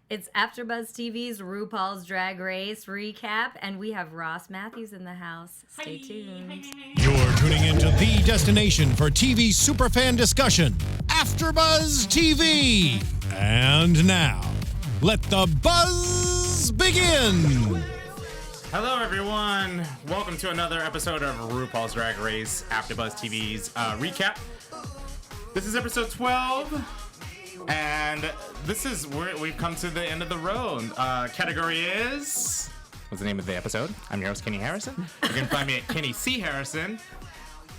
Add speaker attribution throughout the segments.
Speaker 1: It's AfterBuzz TV's RuPaul's Drag Race recap, and we have Ross Mathews in the house. Stay tuned.
Speaker 2: You're tuning into the destination for TV superfan discussion, AfterBuzz TV. And now, let the buzz begin.
Speaker 3: Hello, everyone. Welcome to another episode of RuPaul's Drag Race AfterBuzz TV's recap. This is episode 12. And this is where we've come to the end of the road. Category is... What's the name of the episode? I'm your host, Kenny Harrison. You can find me at Kenny C. Harrison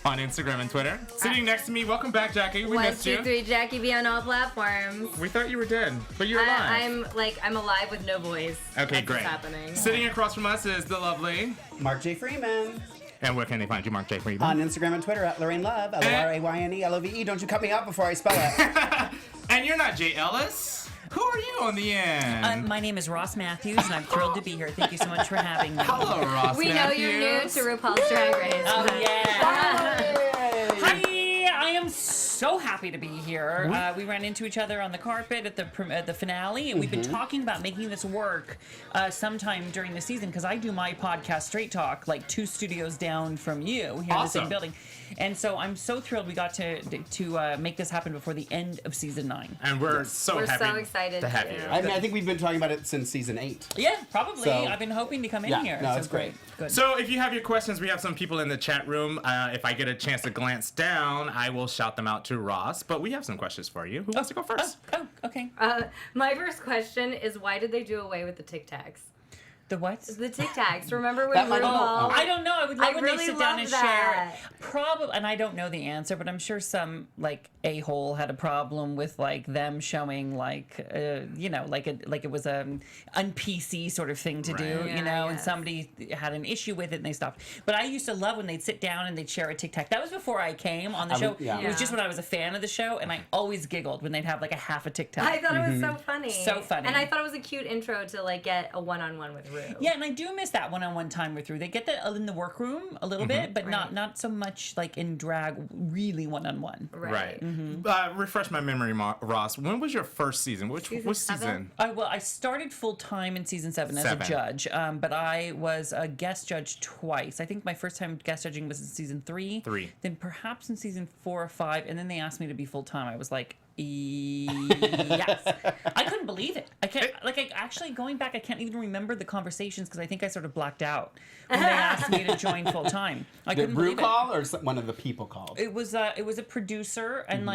Speaker 3: on Instagram and Twitter. Sitting next to me, welcome back, Jackie. We missed you.
Speaker 1: 1, 2, 3, Jackie B on all platforms.
Speaker 3: We thought you were dead, but you're alive.
Speaker 1: I'm alive with no voice.
Speaker 3: Okay,
Speaker 1: That's
Speaker 3: great.
Speaker 1: What's happening.
Speaker 3: Sitting across from us is the lovely...
Speaker 4: Mark J. Freeman.
Speaker 3: And where can they find you, Mark J. Freeman?
Speaker 4: On Instagram and Twitter at Lorraine Love, LORAYNE, Don't you cut me out before I spell it.
Speaker 3: And you're not Jay Ellis. Who are you on the end?
Speaker 5: My name is Ross Mathews, and I'm thrilled to be here. Thank you so much for having me.
Speaker 3: Hello, Ross
Speaker 1: We know you're new to RuPaul's Drag Race.
Speaker 5: Oh, yeah. Hi, I am so happy to be here. We ran into each other on the carpet at the finale, and we've been talking about making this work sometime during the season, because I do my podcast, Straight Talk, like 2 studios down from you here in the same building. And so I'm so thrilled we got to make this happen before the end of season 9.
Speaker 3: And we're so
Speaker 1: excited
Speaker 3: to have you.
Speaker 4: I think we've been talking about it since season 8.
Speaker 5: Yeah, probably.
Speaker 4: So,
Speaker 5: I've been hoping to come in here.
Speaker 4: No,
Speaker 5: so
Speaker 4: it's great.
Speaker 5: Good.
Speaker 3: So if you have your questions, we have some people in the chat room. If I get a chance to glance down, I will shout them out to Ross. But we have some questions for you. Who wants to go first?
Speaker 5: Oh, okay.
Speaker 1: My first question is, why did they do away with the Tic Tacs?
Speaker 5: The what?
Speaker 1: The Tic Tacs. Remember when
Speaker 4: That might-
Speaker 1: RuPaul...
Speaker 5: I don't know. I would love when
Speaker 1: really
Speaker 5: they sit down and
Speaker 1: love that.
Speaker 5: share. Probably, and I don't know the answer, but I'm sure some like a-hole had a problem with like them showing like like it was a un-PC sort of thing to do,
Speaker 1: Yeah,
Speaker 5: and
Speaker 1: yes.
Speaker 5: somebody had an issue with it and they stopped. But I used to love when they'd sit down and they'd share a Tic Tac. That was before I came on the show. It was just when I was a fan of the show, and I always giggled when they'd have like a half a Tic Tac.
Speaker 1: I thought it was so funny.
Speaker 5: So funny.
Speaker 1: And I thought it was a cute intro to like get a one-on-one with Ru.
Speaker 5: Yeah, and I do miss that one-on-one time with Ru. They get that in the workroom a little bit, but not so much like in drag, really one-on-one.
Speaker 3: Right. Refresh my memory, Ross. When was your first season? Which season?
Speaker 5: I started full-time in season 7 as a judge, but I was a guest judge twice. I think my first time guest judging was in season 3. Then perhaps in season 4 or 5, and then they asked me to be full-time. I was like, yes. I couldn't believe it. I can't, actually going back, I can't even remember the conversations because I think I sort of blacked out when they asked me to join full time. I couldn't believe it.
Speaker 4: Did Ru call or one of the people called?
Speaker 5: It was a producer, and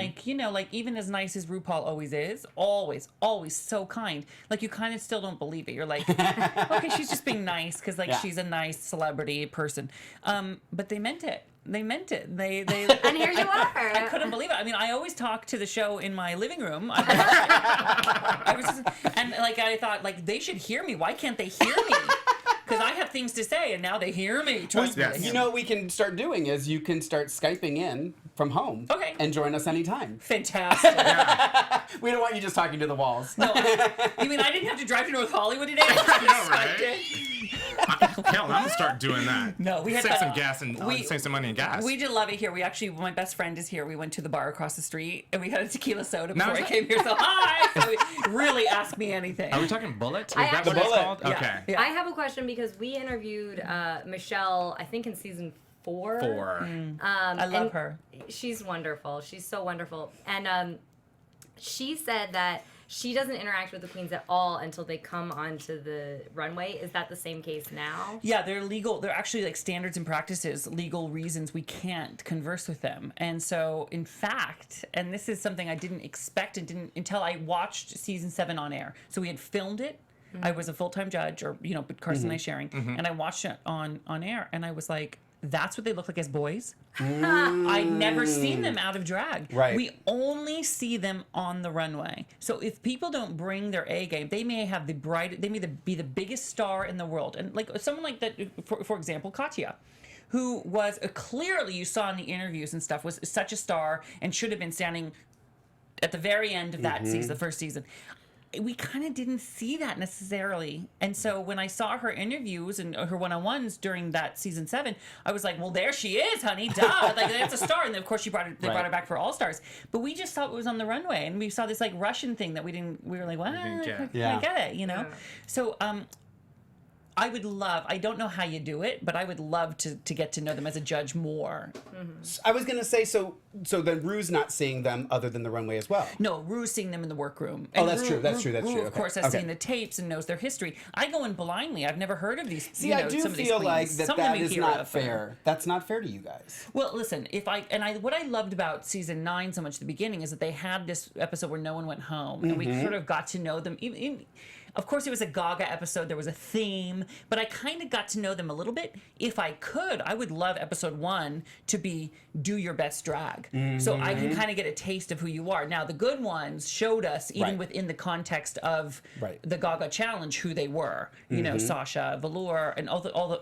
Speaker 5: even as nice as RuPaul always is, always so kind. Like, you kind of still don't believe it. You're like, okay, she's just being nice because she's a nice celebrity person. But they meant it. They meant it. They
Speaker 1: And here you are.
Speaker 5: I couldn't believe it. I mean, I always talk to the show in my living room. I thought, like, they should hear me. Why can't they hear me? Because I have things to say, and now they hear me. Trust me.
Speaker 4: You know what we can start doing is you can start Skyping in from home.
Speaker 5: Okay.
Speaker 4: And join us anytime.
Speaker 5: Fantastic.
Speaker 4: We don't want you just talking to the walls.
Speaker 5: No, you mean I didn't have to drive to North Hollywood today?
Speaker 3: Hell, I'm gonna start doing that.
Speaker 5: No, we had
Speaker 3: save some gas and save some money in gas.
Speaker 5: We did love it here. My best friend is here. We went to the bar across the street and we had a tequila soda before I came here. So hi. So really ask me anything.
Speaker 3: Are we talking Bullet? Is
Speaker 1: I
Speaker 3: that
Speaker 1: actually-
Speaker 3: what it's
Speaker 4: Bullet.
Speaker 3: called?
Speaker 5: Yeah.
Speaker 3: Okay.
Speaker 5: Yeah.
Speaker 1: I have a question because we interviewed Michelle, I think in season 4.
Speaker 3: 4.
Speaker 5: I love her.
Speaker 1: She's wonderful. She's so wonderful. And she said that she doesn't interact with the queens at all until they come onto the runway. Is that the same case now?
Speaker 5: Yeah, they're legal. They're actually like standards and practices, legal reasons we can't converse with them. And so, in fact, and this is something I didn't expect until I watched season 7 on air. So we had filmed it. I was a full-time judge, but Carson and I sharing, and I watched it on air, and I was like, that's what they look like as boys? I'd never seen them out of drag.
Speaker 4: Right.
Speaker 5: We only see them on the runway. So if people don't bring their A game, they may have be the biggest star in the world. And like someone like that, for example, Katya, who was clearly, you saw in the interviews and stuff, was such a star and should have been standing at the very end of that season, the first season. we kind of didn't see that necessarily. And so when I saw her interviews and her one-on-ones during that season 7, I was like, well, there she is, honey, duh. Like, that's a star. And then, of course, they brought her back for All Stars. But we just thought it was on the runway. And we saw this, like, Russian thing that we were like, what? I get it, you know? Yeah. So, I would love, I don't know how you do it, but I would love to get to know them as a judge more.
Speaker 4: I was going to say, so then Ru's not seeing them other than the runway as well.
Speaker 5: No, Ru's seeing them in the workroom.
Speaker 4: And that's true.
Speaker 5: Ru, of course, has seen the tapes and knows their history. I go in blindly. I've never heard of these.
Speaker 4: See, I do feel like that is not fair. That's not fair to you guys.
Speaker 5: Well, listen, what I loved about season 9 so much at the beginning is that they had this episode where no one went home, and we sort of got to know them. Of course, it was a Gaga episode. There was a theme, but I kind of got to know them a little bit. If I could, I would love episode 1 to be do your best drag. So I can kind of get a taste of who you are. Now, the good ones showed us, even within the context of the Gaga challenge, who they were. You know, Sasha, Velour, and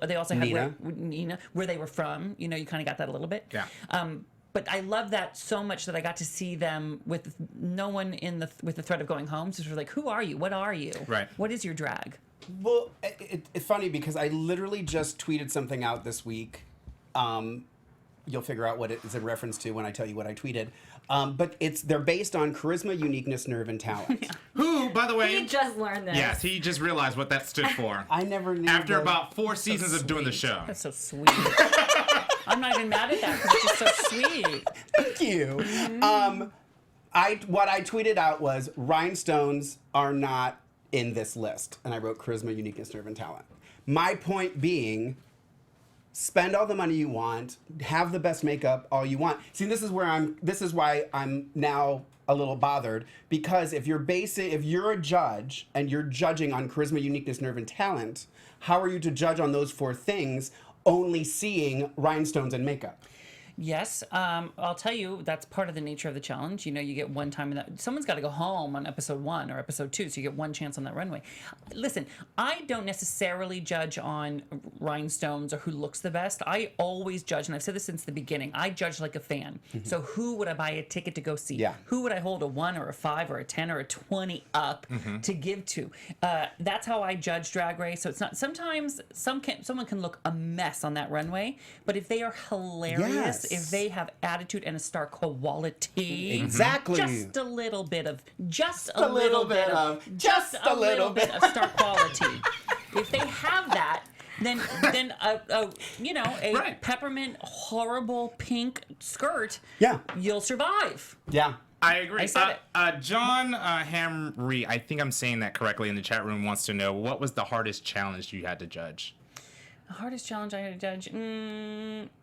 Speaker 5: they also had Nina, where they were from. You know, you kind of got that a little bit.
Speaker 3: Yeah.
Speaker 5: But I love that so much that I got to see them with no one with the threat of going home. So sort of like, who are you? What are you?
Speaker 3: Right.
Speaker 5: What is your drag?
Speaker 4: Well, it's funny because I literally just tweeted something out this week. You'll figure out what it is in reference to when I tell you what I tweeted. But they're based on charisma, uniqueness, nerve, and talent.
Speaker 3: Who, by the way...
Speaker 1: He just learned this.
Speaker 3: Yes, he just realized what that stood for.
Speaker 4: I never knew.
Speaker 3: After about 4 seasons of doing the show.
Speaker 5: That's so sweet. I'm not even mad at that because it's just so sweet.
Speaker 4: Thank you. What I tweeted out was rhinestones are not in this list. And I wrote charisma, uniqueness, nerve, and talent. My point being... spend all the money you want, have the best makeup all you want. See, this is why I'm now a little bothered, because if you're a judge and you're judging on charisma, uniqueness, nerve, and talent, how are you to judge on those 4 things only seeing rhinestones and makeup?
Speaker 5: Yes, I'll tell you, that's part of the nature of the challenge. You know, you get one time in that. Someone's got to go home on episode 1 or episode 2, so you get one chance on that runway. Listen, I don't necessarily judge on rhinestones or who looks the best. I always judge, and I've said this since the beginning, I judge like a fan. So who would I buy a ticket to go see?
Speaker 4: Yeah.
Speaker 5: Who would I hold a 1 or a 5 or a 10 or a 20 up to give to? That's how I judge Drag Race. So it's not, sometimes someone can look a mess on that runway, but if they are hilarious, if they have attitude and a star quality,
Speaker 4: exactly,
Speaker 5: just a little bit of star quality. If they have that, then a peppermint horrible pink skirt, you'll survive.
Speaker 4: Yeah.
Speaker 3: I agree.
Speaker 5: I said it.
Speaker 3: John Hamry, I think I'm saying that correctly in the chat room, wants to know, what was the hardest challenge you had to judge?
Speaker 5: The hardest challenge I had to judge?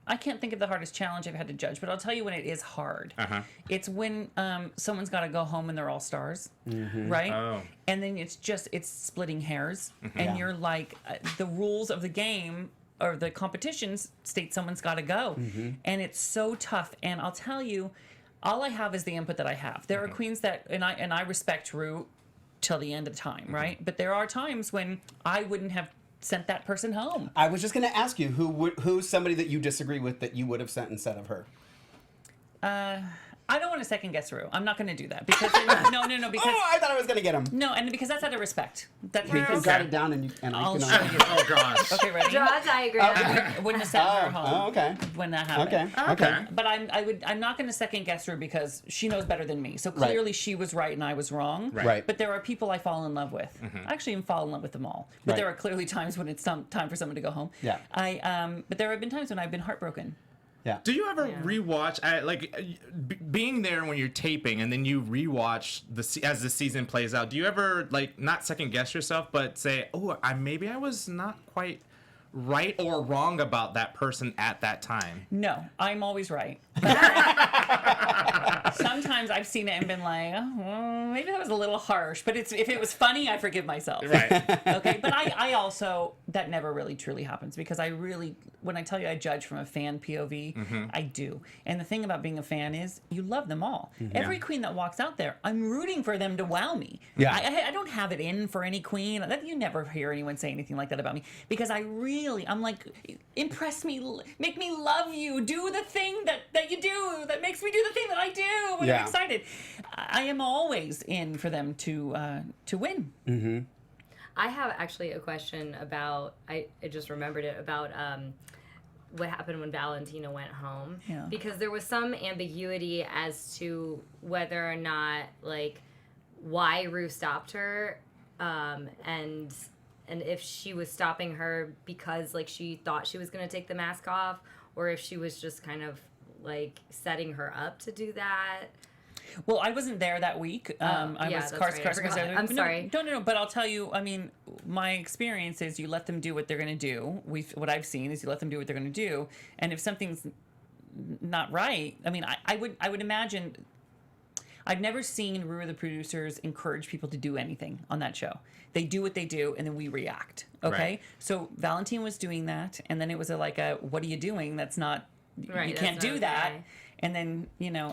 Speaker 5: I can't think of the hardest challenge I've had to judge, but I'll tell you when it is hard. It's when someone's got to go home and they're all stars, right?
Speaker 3: Oh.
Speaker 5: And then it's splitting hairs, and you're like, the rules of the game or the competitions state someone's got to go, and it's so tough. And I'll tell you, all I have is the input that I have. There are queens that, and I respect Ru till the end of time, right? But there are times when I wouldn't have sent that person home.
Speaker 4: I was just going to ask you who's somebody that you disagree with that you would have sent instead of her.
Speaker 5: I don't want to second guess Ru. I'm not going to do that because no. Because
Speaker 4: I thought I was going to get him.
Speaker 5: No, and because that's out of respect. That's
Speaker 4: because you got it down and
Speaker 5: I'll
Speaker 4: I
Speaker 5: show you.
Speaker 3: Oh gosh.
Speaker 5: Okay, ready?
Speaker 1: Judge, I agree.
Speaker 5: I wouldn't have sent her home.
Speaker 4: Oh, okay.
Speaker 5: When that happened.
Speaker 4: Okay.
Speaker 5: But I'm not going to second guess her because she knows better than me. So clearly she was right and I was wrong.
Speaker 4: Right.
Speaker 5: But there are people I fall in love with. I actually even fall in love with them all. But there are clearly times when it's time for someone to go home.
Speaker 4: Yeah.
Speaker 5: But there have been times when I've been heartbroken.
Speaker 4: Yeah.
Speaker 3: Do you ever rewatch, being there when you're taping and then you rewatch as the season plays out? Do you ever not second guess yourself, but say, "Oh, maybe I was not quite right or wrong about that person at that time"?
Speaker 5: No, I'm always right. Sometimes I've seen it and been like, oh, well, maybe that was a little harsh. But if it was funny, I forgive myself.
Speaker 3: Right.
Speaker 5: Okay. But I also, that never really truly happens because when I tell you I judge from a fan POV, I do. And the thing about being a fan is you love them all. Every queen that walks out there, I'm rooting for them to wow me.
Speaker 4: Yeah.
Speaker 5: I don't have it in for any queen. You never hear anyone say anything like that about me because I'm like, impress me, make me love you, do the thing that you do that makes me do the thing that I do when I'm excited. I am always in for them to win.
Speaker 1: I have actually a question about, I just remembered it, about what happened when Valentina went home.
Speaker 5: Yeah.
Speaker 1: Because there was some ambiguity as to whether or not, like, why Rue stopped her, and if she was stopping her because, like, she thought she was going to take the mask off, or if she was just kind of, like, setting her up to do that.
Speaker 5: Well, I wasn't there that week.
Speaker 1: That's right. I forgot. I'm sorry.
Speaker 5: No. But I'll tell you. I mean, my experience is you let them do what they're going to do. What I've seen is you let them do what they're going to do, and if something's not right, I mean, I would imagine. I've never seen Rue or the producers encourage people to do anything on that show. They do what they do, and then we react. Okay,
Speaker 3: Right.
Speaker 5: So Valentine was doing that, and then it was what are you doing? That's not.
Speaker 1: Right,
Speaker 5: you
Speaker 1: that's
Speaker 5: can't
Speaker 1: not
Speaker 5: do that.
Speaker 1: okay.
Speaker 5: And then,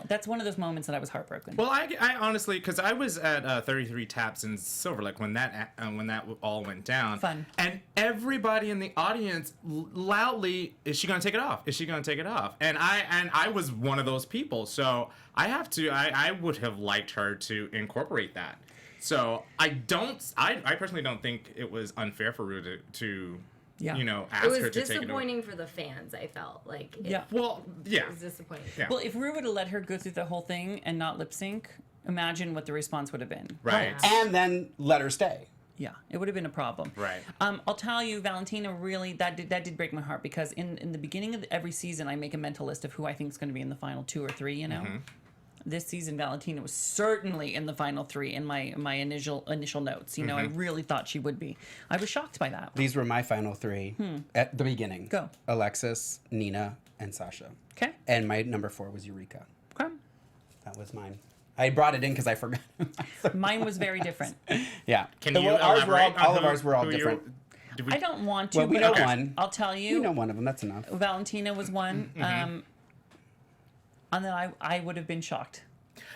Speaker 5: that's one of those moments that I was heartbroken.
Speaker 3: Well, I honestly, because I was at 33 Taps in Silver Lake when that all went down.
Speaker 5: Fun.
Speaker 3: And everybody in the audience loudly, is she going to take it off? Is she going to take it off? And I was one of those people. So I would have liked her to incorporate that. So I personally don't think it was unfair for Rue to
Speaker 5: Yeah.
Speaker 3: ask
Speaker 1: It was
Speaker 3: her to take it over.
Speaker 1: disappointing for the fans, I felt. Like,
Speaker 5: Yeah.
Speaker 3: Well, yeah.
Speaker 1: it was disappointing.
Speaker 3: Yeah.
Speaker 5: Well, if Rue would have let her go through the whole thing and not lip sync, imagine what the response would have been.
Speaker 3: Right.
Speaker 4: And then let her stay.
Speaker 5: Yeah, it would have been a problem.
Speaker 3: Right.
Speaker 5: I'll tell you, Valentina really that did break my heart because in the beginning of every season, I make a mental list of who I think is going to be in the final 2 or 3.
Speaker 3: Mm-hmm.
Speaker 5: This season, Valentina was certainly in the final 3 in my initial notes. I really thought she would be. I was shocked by that.
Speaker 4: These were my final 3 at the beginning.
Speaker 5: Go.
Speaker 4: Alexis, Nina, and Sasha.
Speaker 5: Okay.
Speaker 4: And my number 4 was Eureka.
Speaker 5: Okay.
Speaker 4: That was mine. I brought it in because I forgot.
Speaker 5: Mine was very different.
Speaker 4: Yeah.
Speaker 3: Can you
Speaker 4: ours were
Speaker 3: elaborate on
Speaker 4: all of
Speaker 3: who-
Speaker 4: ours were all
Speaker 3: who you-
Speaker 4: different.
Speaker 3: did we-
Speaker 5: I don't want to.
Speaker 4: Well, we
Speaker 5: but
Speaker 4: know one.
Speaker 5: I'll tell you.
Speaker 4: You know one of them. That's enough.
Speaker 5: Valentina was one. And then I would have been shocked.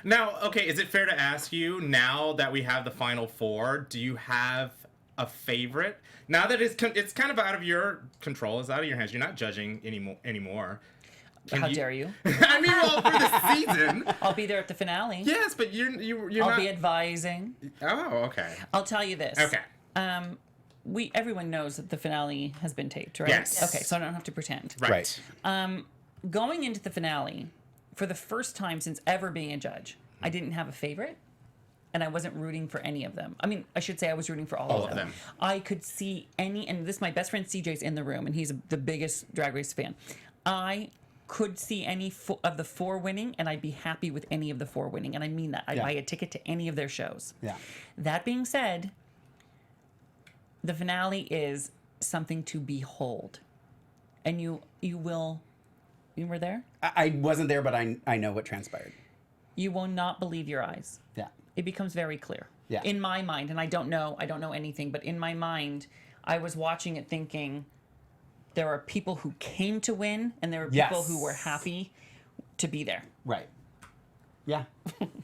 Speaker 3: Now, okay, is it fair to ask you, now that we have the final 4, do you have a favorite? Now that it's kind of out of your control, it's out of your hands, you're not judging anymore.
Speaker 5: How dare you?
Speaker 3: I mean, well, for the season.
Speaker 5: I'll be there at the finale.
Speaker 3: Yes, but you're
Speaker 5: I'll
Speaker 3: not.
Speaker 5: be advising.
Speaker 3: Oh, okay.
Speaker 5: I'll tell you this.
Speaker 3: Okay.
Speaker 5: Everyone knows that the finale has been taped, right?
Speaker 3: Yes.
Speaker 5: Okay, so I don't have to pretend.
Speaker 3: Right.
Speaker 5: Going into the finale, for the first time since ever being a judge, I didn't have a favorite, and I wasn't rooting for any of them. I mean, I should say I was rooting for all of them. I could see and this, my best friend CJ's in the room, and he's the biggest Drag Race fan. I could see any of the 4 winning, and I'd be happy with any of the 4 winning, and I mean that. I'd buy a ticket to any of their shows.
Speaker 4: Yeah.
Speaker 5: That being said, the finale is something to behold, and you were there?
Speaker 4: I wasn't there, but I know what transpired.
Speaker 5: You will not believe your eyes.
Speaker 4: Yeah.
Speaker 5: It becomes very clear.
Speaker 4: Yeah.
Speaker 5: In my mind, and I don't know anything, but in my mind, I was watching it thinking there are people who came to win, and there are people who were happy to be there.
Speaker 4: Right. Yeah.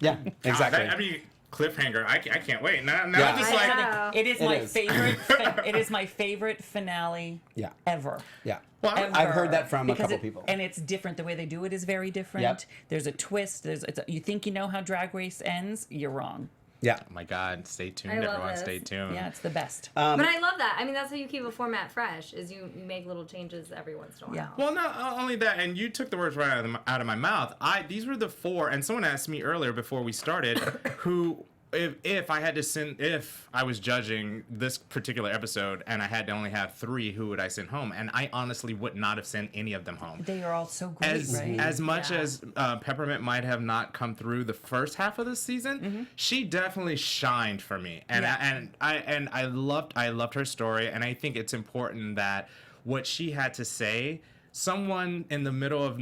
Speaker 4: Yeah. Exactly.
Speaker 3: I mean, cliffhanger. I can't wait. Now
Speaker 4: Yeah.
Speaker 3: I'm just
Speaker 1: I
Speaker 3: like.
Speaker 1: know.
Speaker 5: It is
Speaker 4: It
Speaker 5: my
Speaker 4: is.
Speaker 5: favorite. It is my favorite finale
Speaker 4: Yeah.
Speaker 5: ever.
Speaker 4: Yeah.
Speaker 3: Well,
Speaker 5: Ever.
Speaker 4: I've heard that from a
Speaker 5: Because
Speaker 4: couple people.
Speaker 5: and it's different. The way they do it is very different.
Speaker 4: Yep.
Speaker 5: There's a twist. You think you know how Drag Race ends? You're wrong.
Speaker 4: Yeah.
Speaker 3: Oh my God! Stay tuned,
Speaker 1: I love
Speaker 3: everyone.
Speaker 1: this.
Speaker 3: Stay tuned.
Speaker 5: Yeah, it's the best.
Speaker 1: But I love that. I mean, that's how you keep a format fresh, is you make little changes every once in a while.
Speaker 5: Yeah.
Speaker 3: Well, not only that, and you took the words right out of my mouth. These were the 4, and someone asked me earlier before we started, who, if I was judging this particular episode and I had to only have 3, who would I send home? And I honestly would not have sent any of them home.
Speaker 5: They are all so great, right?
Speaker 3: As much
Speaker 1: Yeah.
Speaker 3: as Peppermint might have not come through the first half of the season, she definitely shined for me, and I loved her story, and I think it's important that what she had to say, someone in the middle of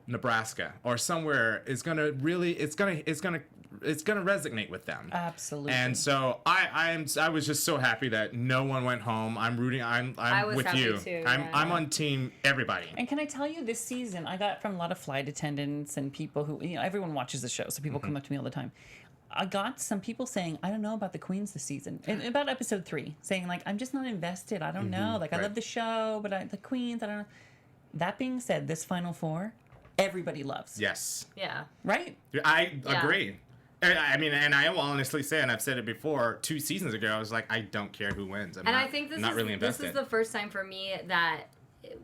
Speaker 3: Nebraska or somewhere is gonna really it's gonna resonate with them.
Speaker 5: Absolutely.
Speaker 3: And so I was just so happy that no one went home. I'm rooting. I'm
Speaker 1: was
Speaker 3: with
Speaker 1: happy
Speaker 3: you.
Speaker 1: too,
Speaker 3: I'm
Speaker 1: yeah.
Speaker 3: on team everybody.
Speaker 5: And can I tell you, this season, I got from a lot of flight attendants and people who, everyone watches the show, so people come up to me all the time. I got some people saying, I don't know about the queens this season. And about episode 3, saying, like, I'm just not invested. I don't know. Like, I
Speaker 3: Right.
Speaker 5: love the show, but the queens, I don't know. That being said, this final 4, everybody loves.
Speaker 3: Yes,
Speaker 5: Right?
Speaker 3: I agree. I mean, and I will honestly say, and I've said it before, 2 seasons ago, I was like, I don't care who wins.
Speaker 1: I think this
Speaker 3: not
Speaker 1: is
Speaker 3: really
Speaker 1: this
Speaker 3: invested.
Speaker 1: is the first time for me that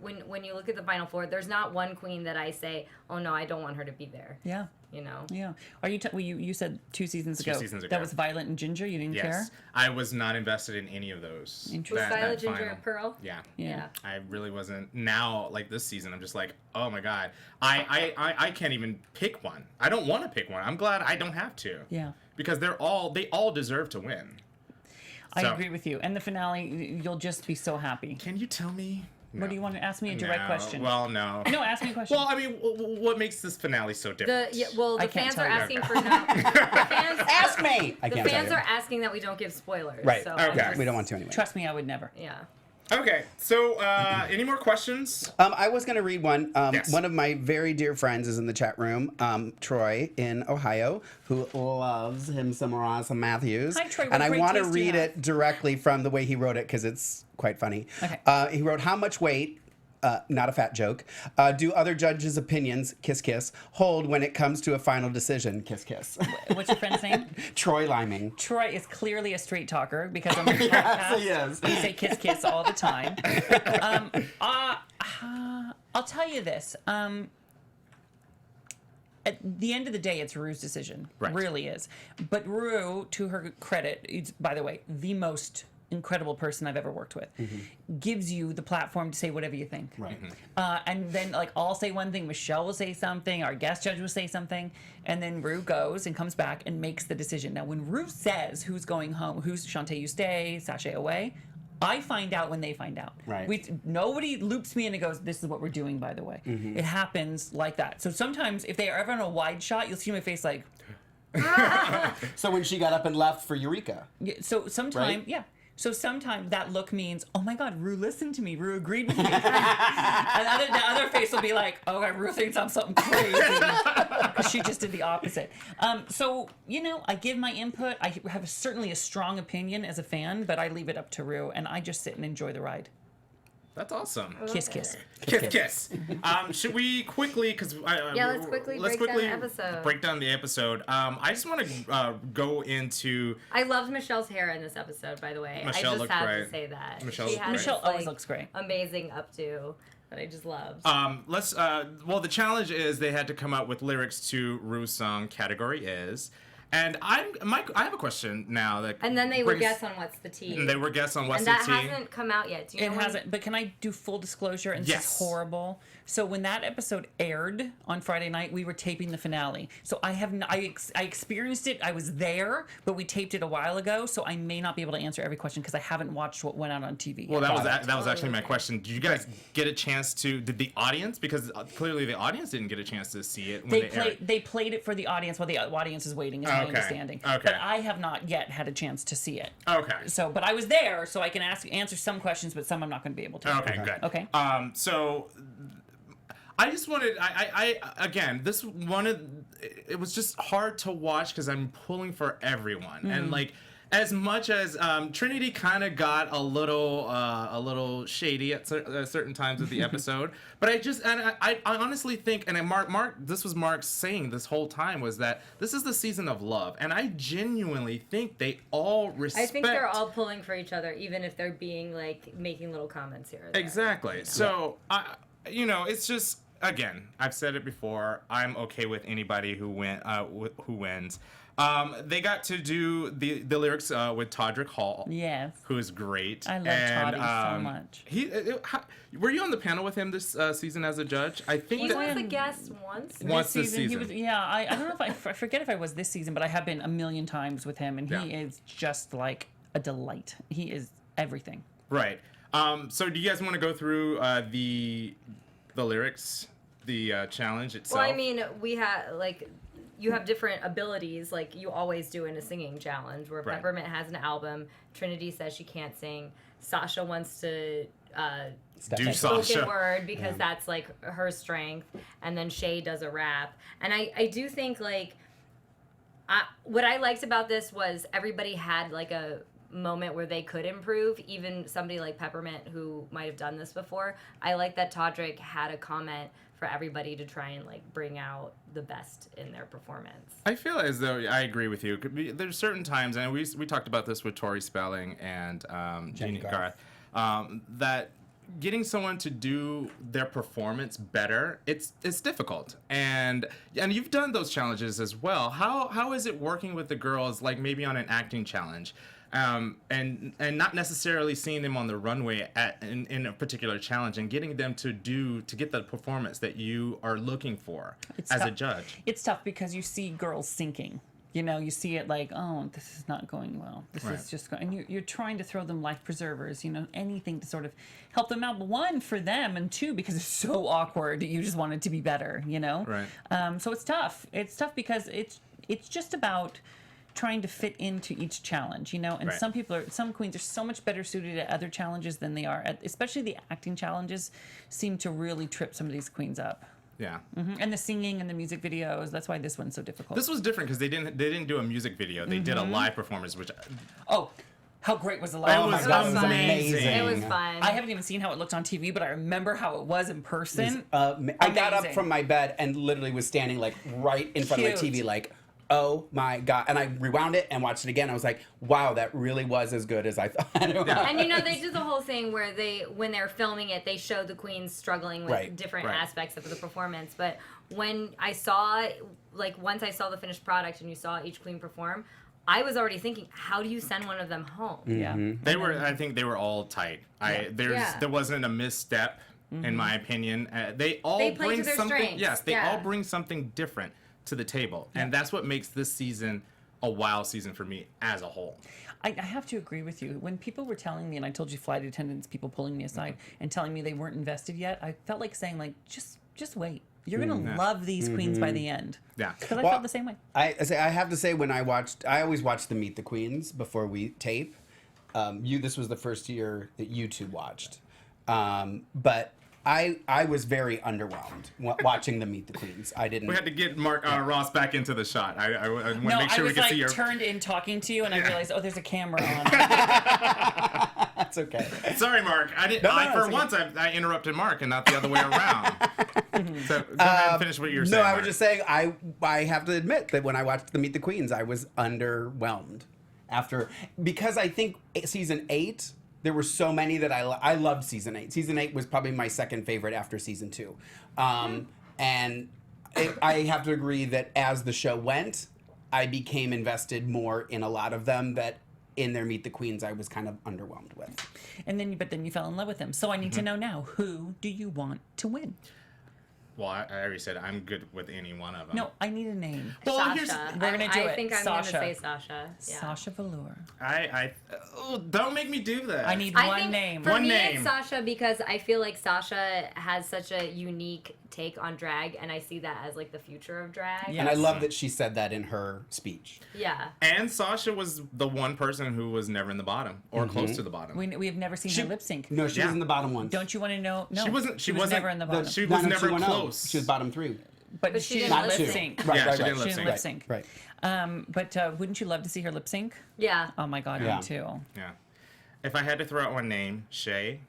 Speaker 1: when you look at the Final Four, there's not one queen that I say, oh no, I don't want her to be there.
Speaker 5: Yeah.
Speaker 1: You know.
Speaker 5: Yeah. Are you? You said 2 seasons ago.
Speaker 3: 2 seasons ago.
Speaker 5: That was Violet and Ginger. You didn't care.
Speaker 3: Yes, I was not invested in any of those.
Speaker 5: Interesting.
Speaker 1: Was Violet, Ginger,
Speaker 3: final.
Speaker 1: and Pearl?
Speaker 3: Yeah.
Speaker 5: Yeah.
Speaker 3: I really wasn't. Now, like this season, I'm just like, oh my god, I can't even pick one. I don't want to pick one. I'm glad I don't have to.
Speaker 5: Yeah.
Speaker 3: Because they all deserve to win.
Speaker 5: I
Speaker 3: So-
Speaker 5: agree with you. And the finale, you'll just be so happy.
Speaker 3: Can you tell me?
Speaker 5: What do you want to ask me a direct
Speaker 3: No.
Speaker 5: question?
Speaker 3: Well, no.
Speaker 5: No, ask me a question.
Speaker 3: Well, I mean, what makes this finale so different?
Speaker 1: The
Speaker 5: I can't
Speaker 1: fans
Speaker 5: tell
Speaker 1: are
Speaker 5: you.
Speaker 1: asking for no. The fans,
Speaker 4: Ask me. I
Speaker 1: the
Speaker 4: can't
Speaker 1: fans
Speaker 4: tell
Speaker 1: are
Speaker 4: you.
Speaker 1: asking that we don't give spoilers.
Speaker 4: Right.
Speaker 1: So
Speaker 3: Okay.
Speaker 4: We don't want to anyway.
Speaker 5: Trust me, I would never.
Speaker 1: Yeah.
Speaker 3: Okay, so any more questions?
Speaker 4: I was going to read one.
Speaker 3: Yes.
Speaker 4: One of my very dear friends is in the chat room, Troy in Ohio, who loves him some Ross Mathews.
Speaker 5: Hi, Troy. What
Speaker 4: And I
Speaker 5: great
Speaker 4: want to
Speaker 5: taste do you
Speaker 4: read
Speaker 5: have?
Speaker 4: it directly from the way he wrote it because it's quite funny.
Speaker 5: Okay.
Speaker 4: He wrote, how much weight, not a fat joke, do other judges' opinions, kiss kiss, hold when it comes to a final decision, kiss kiss?
Speaker 5: What's your friend's name?
Speaker 4: Troy Liming.
Speaker 5: Troy is clearly a straight talker because on the podcast,
Speaker 4: Yes, he is.
Speaker 5: we say kiss kiss all the time. I'll tell you this. At the end of the day, it's Rue's decision.
Speaker 3: Right.
Speaker 5: Really is. But Rue, to her credit, is, by the way, the most incredible person I've ever worked with, gives you the platform to say whatever you think.
Speaker 4: Right.
Speaker 5: And then, like, I'll say one thing, Michelle will say something, our guest judge will say something, and then Rue goes and comes back and makes the decision. Now, when Rue says who's going home, who's Shantae, you stay, Sasha away, I find out when they find out.
Speaker 4: Right.
Speaker 5: Nobody loops me in and goes, this is what we're doing, by the way. It happens like that. So sometimes, if they are ever on a wide shot, you'll see my face like,
Speaker 4: So when she got up and left for Eureka.
Speaker 5: yeah, so sometimes,
Speaker 4: Right?
Speaker 5: yeah. So sometimes that look means, oh my God, Rue listened to me. Rue agreed with me. And the other face will be like, oh God, Rue thinks I'm something crazy. Because she just did the opposite. So, I give my input. I have certainly a strong opinion as a fan, but I leave it up to Rue, and I just sit and enjoy the ride.
Speaker 3: That's awesome.
Speaker 5: Kiss, kiss.
Speaker 3: Kiss. Should we quickly, because
Speaker 1: let's quickly break down the episode.
Speaker 3: Break down the episode. I just want to go into.
Speaker 1: I loved Michelle's hair in this episode, by the way.
Speaker 3: Michelle
Speaker 1: I just
Speaker 3: looked
Speaker 1: had
Speaker 3: great.
Speaker 1: to say that.
Speaker 3: Michelle
Speaker 1: She
Speaker 3: looked
Speaker 1: had
Speaker 3: great.
Speaker 5: Michelle
Speaker 1: this,
Speaker 5: always looks great.
Speaker 1: Amazing updo that I just loved.
Speaker 3: Let's. Well, the challenge is they had to come up with lyrics to Rue's song. Category is, and I have a question now that.
Speaker 1: And then they would
Speaker 3: brings-
Speaker 1: guess on what's the tea.
Speaker 3: And they were guess on what's
Speaker 1: And
Speaker 3: the
Speaker 1: that
Speaker 3: tea.
Speaker 1: hasn't come out yet. Do you
Speaker 5: It
Speaker 1: know when-
Speaker 5: hasn't, but can I do full disclosure? And this
Speaker 3: Yes.
Speaker 5: is horrible. So when that episode aired on Friday night, we were taping the finale. So I experienced it. I was there, but we taped it a while ago. So I may not be able to answer every question because I haven't watched what went out on TV.
Speaker 3: Well,
Speaker 5: yet.
Speaker 3: that was actually my question. Did you guys get a chance to? Did the audience? Because clearly the audience didn't get a chance to see it when they aired.
Speaker 5: They played it for the audience while the audience is waiting. Is my
Speaker 3: Okay.
Speaker 5: understanding.
Speaker 3: Okay.
Speaker 5: But I have not yet had a chance to see it.
Speaker 3: Okay.
Speaker 5: So, but I was there, so I can answer some questions, but some I'm not going to be able to.
Speaker 3: Okay, good.
Speaker 5: Okay.
Speaker 3: So I just wanted, I again, this one of, it was just hard to watch because I'm pulling for everyone. And like, as much as Trinity kind of got a little shady at certain times of the episode, but I honestly think, and Mark, this was Mark saying this whole time, was that this is the season of love, and I genuinely think they all respect.
Speaker 1: I think they're all pulling for each other, even if they're being like making little comments here. Or there.
Speaker 3: Exactly. So it's just, again, I've said it before. I'm okay with anybody who wins. They got to do the lyrics with Todrick Hall.
Speaker 5: Yes.
Speaker 3: Who is great.
Speaker 5: I love Toddy so much.
Speaker 3: Were you on the panel with him this season as a judge? I think
Speaker 1: He was a guest once.
Speaker 3: Once this season.
Speaker 5: He was, I don't know if I forget if I was this season, but I have been a million times with him, and he is just like a delight. He is everything.
Speaker 3: Right. So do you guys want to go through the lyrics, the challenge itself?
Speaker 1: Well, I mean, we have you have different abilities, like you always do in a singing challenge, where
Speaker 3: Right.
Speaker 1: Peppermint has an album. Trinity says she can't sing. Sasha wants to
Speaker 3: Do
Speaker 1: spoken
Speaker 3: Sasha.
Speaker 1: word because that's like her strength, and then Shay does a rap. And I do think what I liked about this was everybody had like a moment where they could improve, even somebody like Peppermint who might have done this before. I like that Todrick had a comment for everybody to try and like bring out the best in their performance.
Speaker 3: I feel as though I agree with you. There's certain times, and we talked about this with Tori Spelling and Jenny Garth, that getting someone to do their performance better, it's difficult. And you've done those challenges as well. How is it working with the girls, like maybe on an acting challenge? And not necessarily seeing them on the runway in a particular challenge and getting them to get the performance that you are looking for a judge.
Speaker 5: It's tough because you see girls sinking. You know, you see it like, oh, this is not going well. This is just going, and you're trying to throw them life preservers, you know, anything to sort of help them out. One, for them, and two, because it's so awkward. You just want it to be better, you know?
Speaker 3: Right.
Speaker 5: So it's tough. It's tough because it's just about trying to fit into each challenge, you know, and some queens are so much better suited at other challenges than they are at, especially the acting challenges seem to really trip some of these queens up.
Speaker 3: Yeah.
Speaker 5: Mm-hmm. And the singing and the music videos, that's why this one's so difficult.
Speaker 3: This was different because they didn't do a music video. They did a live performance, which
Speaker 5: how great was the live?
Speaker 3: It was amazing.
Speaker 1: It was fun.
Speaker 5: I haven't even seen how it looked on TV, but I remember how it was in person.
Speaker 4: I got up from my bed and literally was standing like right in front of my TV, like, oh my God. And I rewound it and watched it again. I was like, wow, that really was as good as I thought.
Speaker 1: And you know, they do the whole thing where when they're filming it, they show the queens struggling with different aspects of the performance. But when I saw, like, once I saw the finished product and you saw each queen perform, I was already thinking, how do you send one of them home?
Speaker 5: Yeah.
Speaker 3: I think they were all tight. There wasn't a misstep, in my opinion. They all
Speaker 1: play to their
Speaker 3: something.
Speaker 1: strengths.
Speaker 3: Yes, they all bring something different to the table, and that's what makes this season a wow season for me as a whole.
Speaker 5: I have to agree with you. When people were telling me, and I told you flight attendants, people pulling me aside and telling me they weren't invested yet, I felt like saying, like, just wait. You're gonna love these queens by the end.
Speaker 3: Yeah,
Speaker 5: because I felt the same way.
Speaker 4: I have to say, I always watch the Meet the Queens before we tape. This was the first year that you two watched, but I was very underwhelmed watching the Meet the Queens. I didn't.
Speaker 3: We had to get Mark Ross back into the shot. I want to make sure we could see your.
Speaker 5: I was like turned in talking to you, and I realized, oh, there's a camera on.
Speaker 4: That's okay.
Speaker 3: Sorry, Mark. I didn't. I interrupted Mark, and not the other way around. So go ahead and finish what you were saying.
Speaker 4: No, I was
Speaker 3: Mark.
Speaker 4: just saying I have to admit that when I watched the Meet the Queens, I was underwhelmed because I think season 8. There were so many that I loved season 8. Season 8 was probably my second favorite after season 2. And I have to agree that as the show went, I became invested more in a lot of them that in their Meet the Queens I was kind of underwhelmed with.
Speaker 5: But then you fell in love with them. So I need to know now, who do you want to win?
Speaker 3: Well, I already said I'm good with any one of them.
Speaker 5: No, I need a name.
Speaker 3: Well,
Speaker 1: Sasha.
Speaker 5: We're gonna do it.
Speaker 1: I think I'm
Speaker 5: Sasha.
Speaker 1: gonna say Sasha. Yeah.
Speaker 5: Sasha Velour.
Speaker 3: Don't make me do that.
Speaker 5: I need
Speaker 1: I
Speaker 5: one
Speaker 1: think
Speaker 5: name.
Speaker 1: For
Speaker 3: One
Speaker 1: me,
Speaker 3: name.
Speaker 1: it's Sasha because I feel like Sasha has such a unique take on drag, and I see that as like the future of drag.
Speaker 5: Yeah.
Speaker 4: And I love that she said that in her speech.
Speaker 1: Yeah.
Speaker 3: And Sasha was the one person who was never in the bottom or close to the bottom.
Speaker 5: We have never seen her lip sync.
Speaker 4: No, she was in the bottom one.
Speaker 5: Don't you want to know? No,
Speaker 3: She wasn't
Speaker 5: never in the bottom.
Speaker 3: She was never
Speaker 4: 90210.
Speaker 3: close.
Speaker 4: She was bottom 3.
Speaker 5: but
Speaker 1: she
Speaker 5: she
Speaker 1: didn't
Speaker 5: didn't
Speaker 1: lip
Speaker 5: lip
Speaker 1: sync.
Speaker 5: sync.
Speaker 4: Right,
Speaker 3: Yeah,
Speaker 4: right,
Speaker 3: she
Speaker 4: right.
Speaker 3: didn't
Speaker 5: She
Speaker 3: lip
Speaker 5: didn't
Speaker 3: sync.
Speaker 5: lip sync.
Speaker 4: Right.
Speaker 5: But wouldn't you love to see her lip sync?
Speaker 1: Yeah.
Speaker 5: Oh my God,
Speaker 4: Yeah.
Speaker 5: me too.
Speaker 3: Yeah. If I had to throw out one name, Shay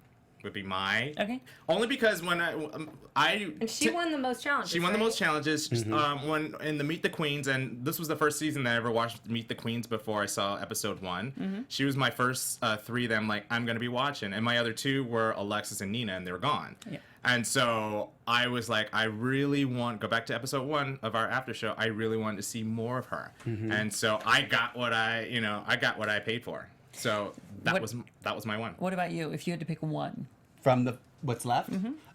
Speaker 3: would be my.
Speaker 5: Okay.
Speaker 3: Only because when
Speaker 1: And she won the most challenges.
Speaker 3: She won the
Speaker 1: right?
Speaker 3: most challenges when in the Meet the Queens, and this was the first season that I ever watched Meet the Queens before I saw episode 1. She was my first 3 that I'm like, I'm gonna be watching, and my other 2 were Alexis and Nina, and they were gone.
Speaker 5: Yeah.
Speaker 3: And so I was like, I really want go back to episode 1 of our after show. I really wanted to see more of her, and so I got what I paid for. So that was my one.
Speaker 5: What about you? If you had to pick one,
Speaker 4: From the what's left?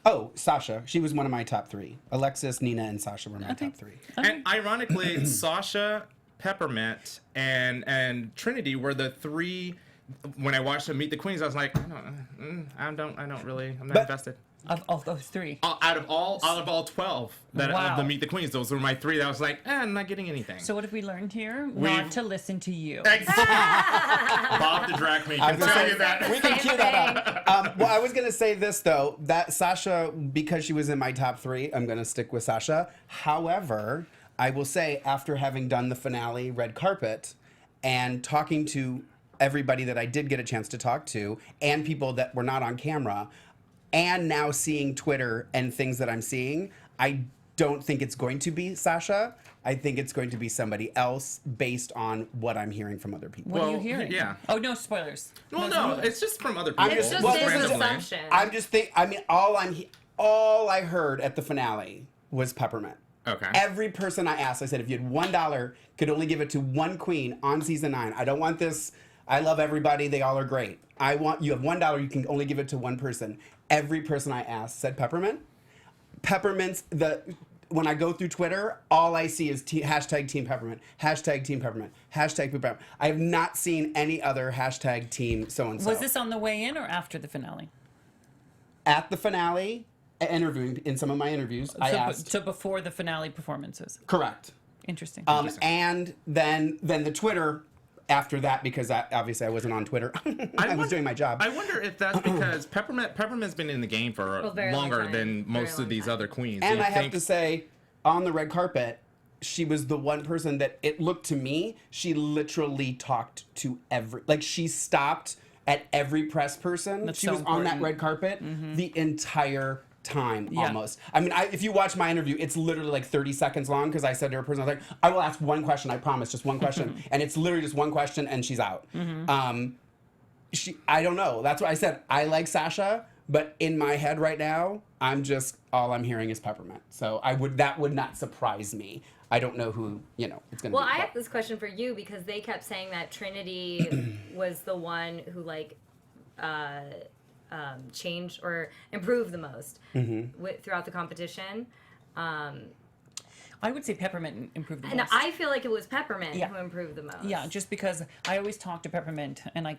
Speaker 4: Oh, Sasha. She was one of my top 3. Alexis, Nina, and Sasha were my top 3.
Speaker 3: And ironically, Sasha, Peppermint, and Trinity were the 3. When I watched them Meet the Queens, I was like, I'm not invested.
Speaker 5: of all those 3.
Speaker 3: Out of all 12 that
Speaker 5: Wow.
Speaker 3: of the Meet the Queens, those were my 3 that I was like, I'm not getting anything.
Speaker 5: So what have we learned here?
Speaker 3: We've-
Speaker 5: Not to listen to you.
Speaker 3: Bob the drag queen
Speaker 4: I
Speaker 3: can
Speaker 4: was gonna
Speaker 3: tell
Speaker 4: say-
Speaker 3: you that.
Speaker 4: We can cue that up. Well, I was going to say this, though, that Sasha, because she was in my top 3, I'm going to stick with Sasha. However, I will say, after having done the finale red carpet and talking to everybody that I did get a chance to talk to and people that were not on camera, and now seeing Twitter and things that I'm seeing, I don't think it's going to be Sasha. I think it's going to be somebody else based on what I'm hearing from other people.
Speaker 5: What are you hearing?
Speaker 3: Yeah.
Speaker 5: Oh, no spoilers.
Speaker 3: Well, no,
Speaker 5: spoilers.
Speaker 3: it's just from other people.
Speaker 1: It's just
Speaker 4: Well,
Speaker 1: his
Speaker 4: this is-
Speaker 1: assumption.
Speaker 4: I'm just all I heard at the finale was Peppermint.
Speaker 3: Okay.
Speaker 4: Every person I asked, I said, if you had $1, could only give it to one queen on season 9. I don't want this. I love everybody. They all are great. You have $1. You can only give it to one person. Every person I asked said Peppermint. When I go through Twitter, all I see is hashtag Team Peppermint, hashtag Team Peppermint, hashtag Team Peppermint. I have not seen any other hashtag Team so-and-so.
Speaker 5: Was this on the way in or after the finale?
Speaker 4: At the finale, interviewing in some of my interviews, I asked.
Speaker 5: So before the finale performances.
Speaker 4: Correct.
Speaker 5: Interesting.
Speaker 4: And then the Twitter after that, because obviously I wasn't on Twitter. I was doing my job.
Speaker 3: I wonder if that's because Peppermint's been in the game for
Speaker 1: A very long
Speaker 3: longer
Speaker 1: time.
Speaker 3: than
Speaker 1: Very
Speaker 3: most
Speaker 1: long
Speaker 3: of these
Speaker 1: time.
Speaker 3: other queens.
Speaker 4: And
Speaker 3: Do you
Speaker 4: I have
Speaker 3: think-
Speaker 4: to say, on the red carpet, she was the one person that it looked to me, she literally talked to she stopped at every press person.
Speaker 5: That's
Speaker 4: She
Speaker 5: so
Speaker 4: was on that
Speaker 5: important.
Speaker 4: red carpet the entire time
Speaker 5: Yeah.
Speaker 4: almost. I mean, if you watch my interview, it's literally like 30 seconds long because I said to her person, I was like, I will ask one question, I promise, just one question. And it's literally just one question and she's out. I don't know. That's what I said. I like Sasha, but in my head right now, all I'm hearing is Peppermint. So that would not surprise me. I don't know who, it's going to
Speaker 1: Well,
Speaker 4: be.
Speaker 1: I have this question for you because they kept saying that Trinity was the one who changed or improved the most throughout the competition.
Speaker 5: I would say Peppermint improved the
Speaker 1: And
Speaker 5: most.
Speaker 1: I feel like it was Peppermint
Speaker 5: Yeah.
Speaker 1: who improved the most.
Speaker 5: Yeah, just because I always talk to Peppermint, and I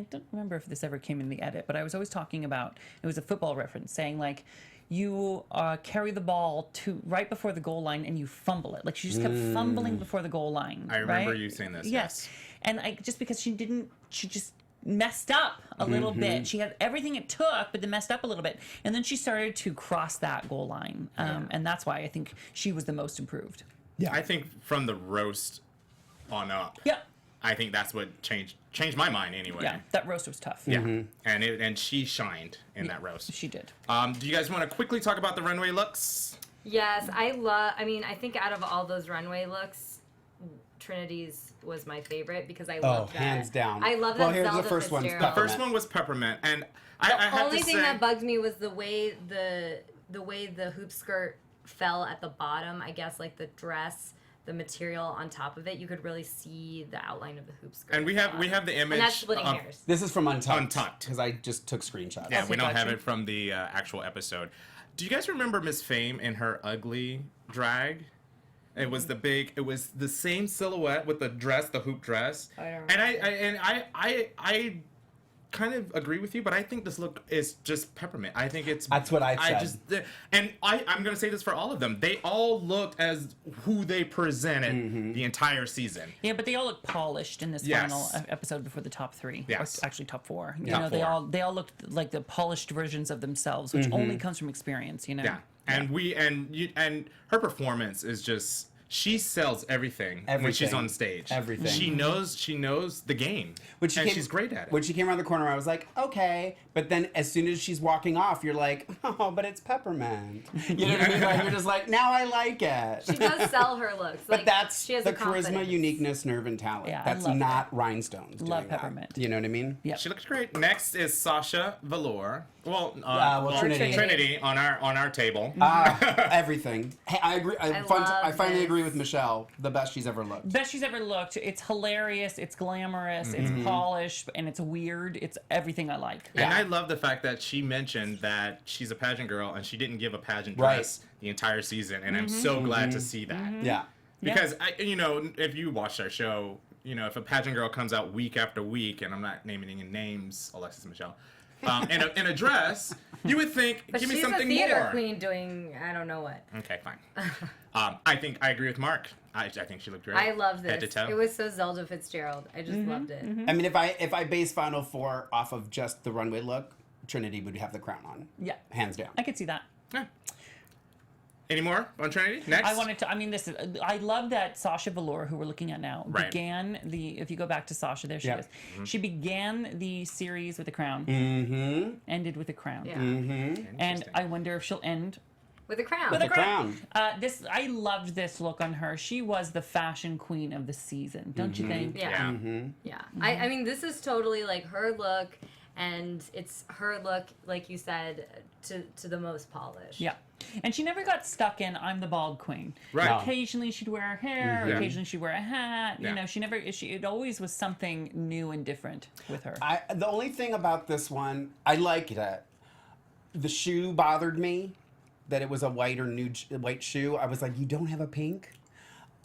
Speaker 5: don't remember if this ever came in the edit, but I was always talking about, it was a football reference, saying like, you carry the ball to right before the goal line and you fumble it. Like she just kept fumbling before the goal line.
Speaker 3: I remember
Speaker 5: right?
Speaker 3: you saying this.
Speaker 5: Yes. And just because she just messed up a little bit. She had everything it took, but then messed up a little bit. And then she started to cross that goal line. And that's why I think she was the most improved.
Speaker 4: Yeah.
Speaker 3: I think from the roast on up.
Speaker 5: Yeah.
Speaker 3: I think that's what changed my mind anyway.
Speaker 5: Yeah. That roast was tough.
Speaker 3: Yeah. And she shined in that roast.
Speaker 5: She did.
Speaker 3: Do you guys want to quickly talk about the runway looks?
Speaker 1: Yes, I think out of all those runway looks, Trinity's was my favorite because I love that.
Speaker 4: hands down.
Speaker 1: I love
Speaker 4: Well,
Speaker 1: that
Speaker 4: here's the
Speaker 1: Zelda
Speaker 4: first one.
Speaker 1: Fitzgerald.
Speaker 3: The first one was Peppermint, and I
Speaker 1: The
Speaker 3: have
Speaker 1: only
Speaker 3: to
Speaker 1: thing
Speaker 3: say,
Speaker 1: that bugged me was the way the hoop skirt fell at the bottom. I guess like the dress, the material on top of it, you could really see the outline of the hoop skirt.
Speaker 3: and we have the image.
Speaker 1: and that's splitting
Speaker 3: of-
Speaker 1: hairs.
Speaker 4: This is from Untucked.
Speaker 3: Untucked.
Speaker 4: Because I just took screenshots.
Speaker 3: Yeah, we don't
Speaker 5: got
Speaker 3: have
Speaker 5: you.
Speaker 3: it from the actual episode. Do you guys remember Miss Fame in her ugly drag? It was the same silhouette with the dress, the hoop dress.
Speaker 1: I don't
Speaker 3: And I kind of agree with you, but I think this look is just Peppermint. I think it's
Speaker 4: That's what I've said.
Speaker 3: I'm gonna say this for all of them. They all looked as who they presented the entire season.
Speaker 5: Yeah, but they all look polished in this
Speaker 3: Yes.
Speaker 5: final episode before the top 3.
Speaker 3: Yes.
Speaker 5: Or actually top 4. You
Speaker 3: Top
Speaker 5: know,
Speaker 3: four.
Speaker 5: they all looked like the polished versions of themselves, which only comes from experience, you know.
Speaker 3: Yeah. And her performance is just, she sells everything when she's
Speaker 4: Everything.
Speaker 3: on stage.
Speaker 4: Everything.
Speaker 3: She knows the game.
Speaker 4: When
Speaker 3: and she's great at it.
Speaker 4: When she came around the corner, I was like, okay. But then as soon as she's walking off, you're like, oh, but it's Peppermint. You know what I mean? Like, you're just like, now I like it.
Speaker 1: She does sell her looks.
Speaker 4: But
Speaker 1: Like,
Speaker 4: that's
Speaker 1: she has
Speaker 4: the
Speaker 1: a confidence.
Speaker 4: charisma, uniqueness, nerve, and talent.
Speaker 5: Yeah, I
Speaker 4: That's
Speaker 5: love
Speaker 4: not rhinestones.
Speaker 5: Love
Speaker 4: doing that.
Speaker 5: Peppermint.
Speaker 4: You know what I mean?
Speaker 5: Yeah.
Speaker 3: She looks great. Next is Sasha Velour.
Speaker 4: Trinity.
Speaker 3: Trinity on our table.
Speaker 4: Everything. Hey, I agree. I
Speaker 1: love
Speaker 4: finally
Speaker 1: this.
Speaker 4: agree with Michelle. The best she's ever looked.
Speaker 5: Best she's ever looked. It's hilarious, it's glamorous, it's polished, and it's weird. It's everything I like.
Speaker 3: And I love the fact that she mentioned that she's a pageant girl and she didn't give a pageant dress the entire season, and I'm so glad to see that.
Speaker 4: Yeah.
Speaker 3: Because if you watch our show, if a pageant girl comes out week after week, and I'm not naming any names, Alexis and Michelle, in a dress, you would think,
Speaker 1: But
Speaker 3: give me
Speaker 1: she's
Speaker 3: something
Speaker 1: a theater
Speaker 3: more.
Speaker 1: queen doing I don't know what.
Speaker 3: Okay, fine. I think I agree with Mark. I think she looked great.
Speaker 1: I love
Speaker 3: Head to
Speaker 1: this.
Speaker 3: toe.
Speaker 1: It was so Zelda Fitzgerald. I just loved it.
Speaker 4: I mean, if I base Final Four off of just the runway look, Trinity would have the crown on.
Speaker 5: Yeah.
Speaker 4: Hands down.
Speaker 5: I could see that.
Speaker 3: Yeah. Any more on Trinity? Next.
Speaker 5: I love that Sasha Velour, who we're looking at now,
Speaker 3: Right.
Speaker 5: began if you go back to Sasha, there she
Speaker 4: Yep.
Speaker 5: is. She began the series with a crown, ended with a crown.
Speaker 1: Yeah.
Speaker 5: And I wonder if she'll end
Speaker 1: With a crown.
Speaker 5: With a
Speaker 4: crown.
Speaker 5: I loved this look on her. She was the fashion queen of the season, don't you think?
Speaker 1: Yeah.
Speaker 3: Yeah.
Speaker 1: Yeah. I mean, this is totally like her look, and it's her look, like you said, to the most polished.
Speaker 5: Yeah. And she never got stuck in I'm the bald queen.
Speaker 3: Right.
Speaker 4: No.
Speaker 5: Occasionally she'd wear her hair,
Speaker 3: Yeah.
Speaker 5: occasionally she'd wear a hat.
Speaker 3: Yeah.
Speaker 5: You know, it always was something new and different with her.
Speaker 4: The only thing about this one, I liked it. The shoe bothered me, that it was a white or nude white shoe. I was like, you don't have a pink?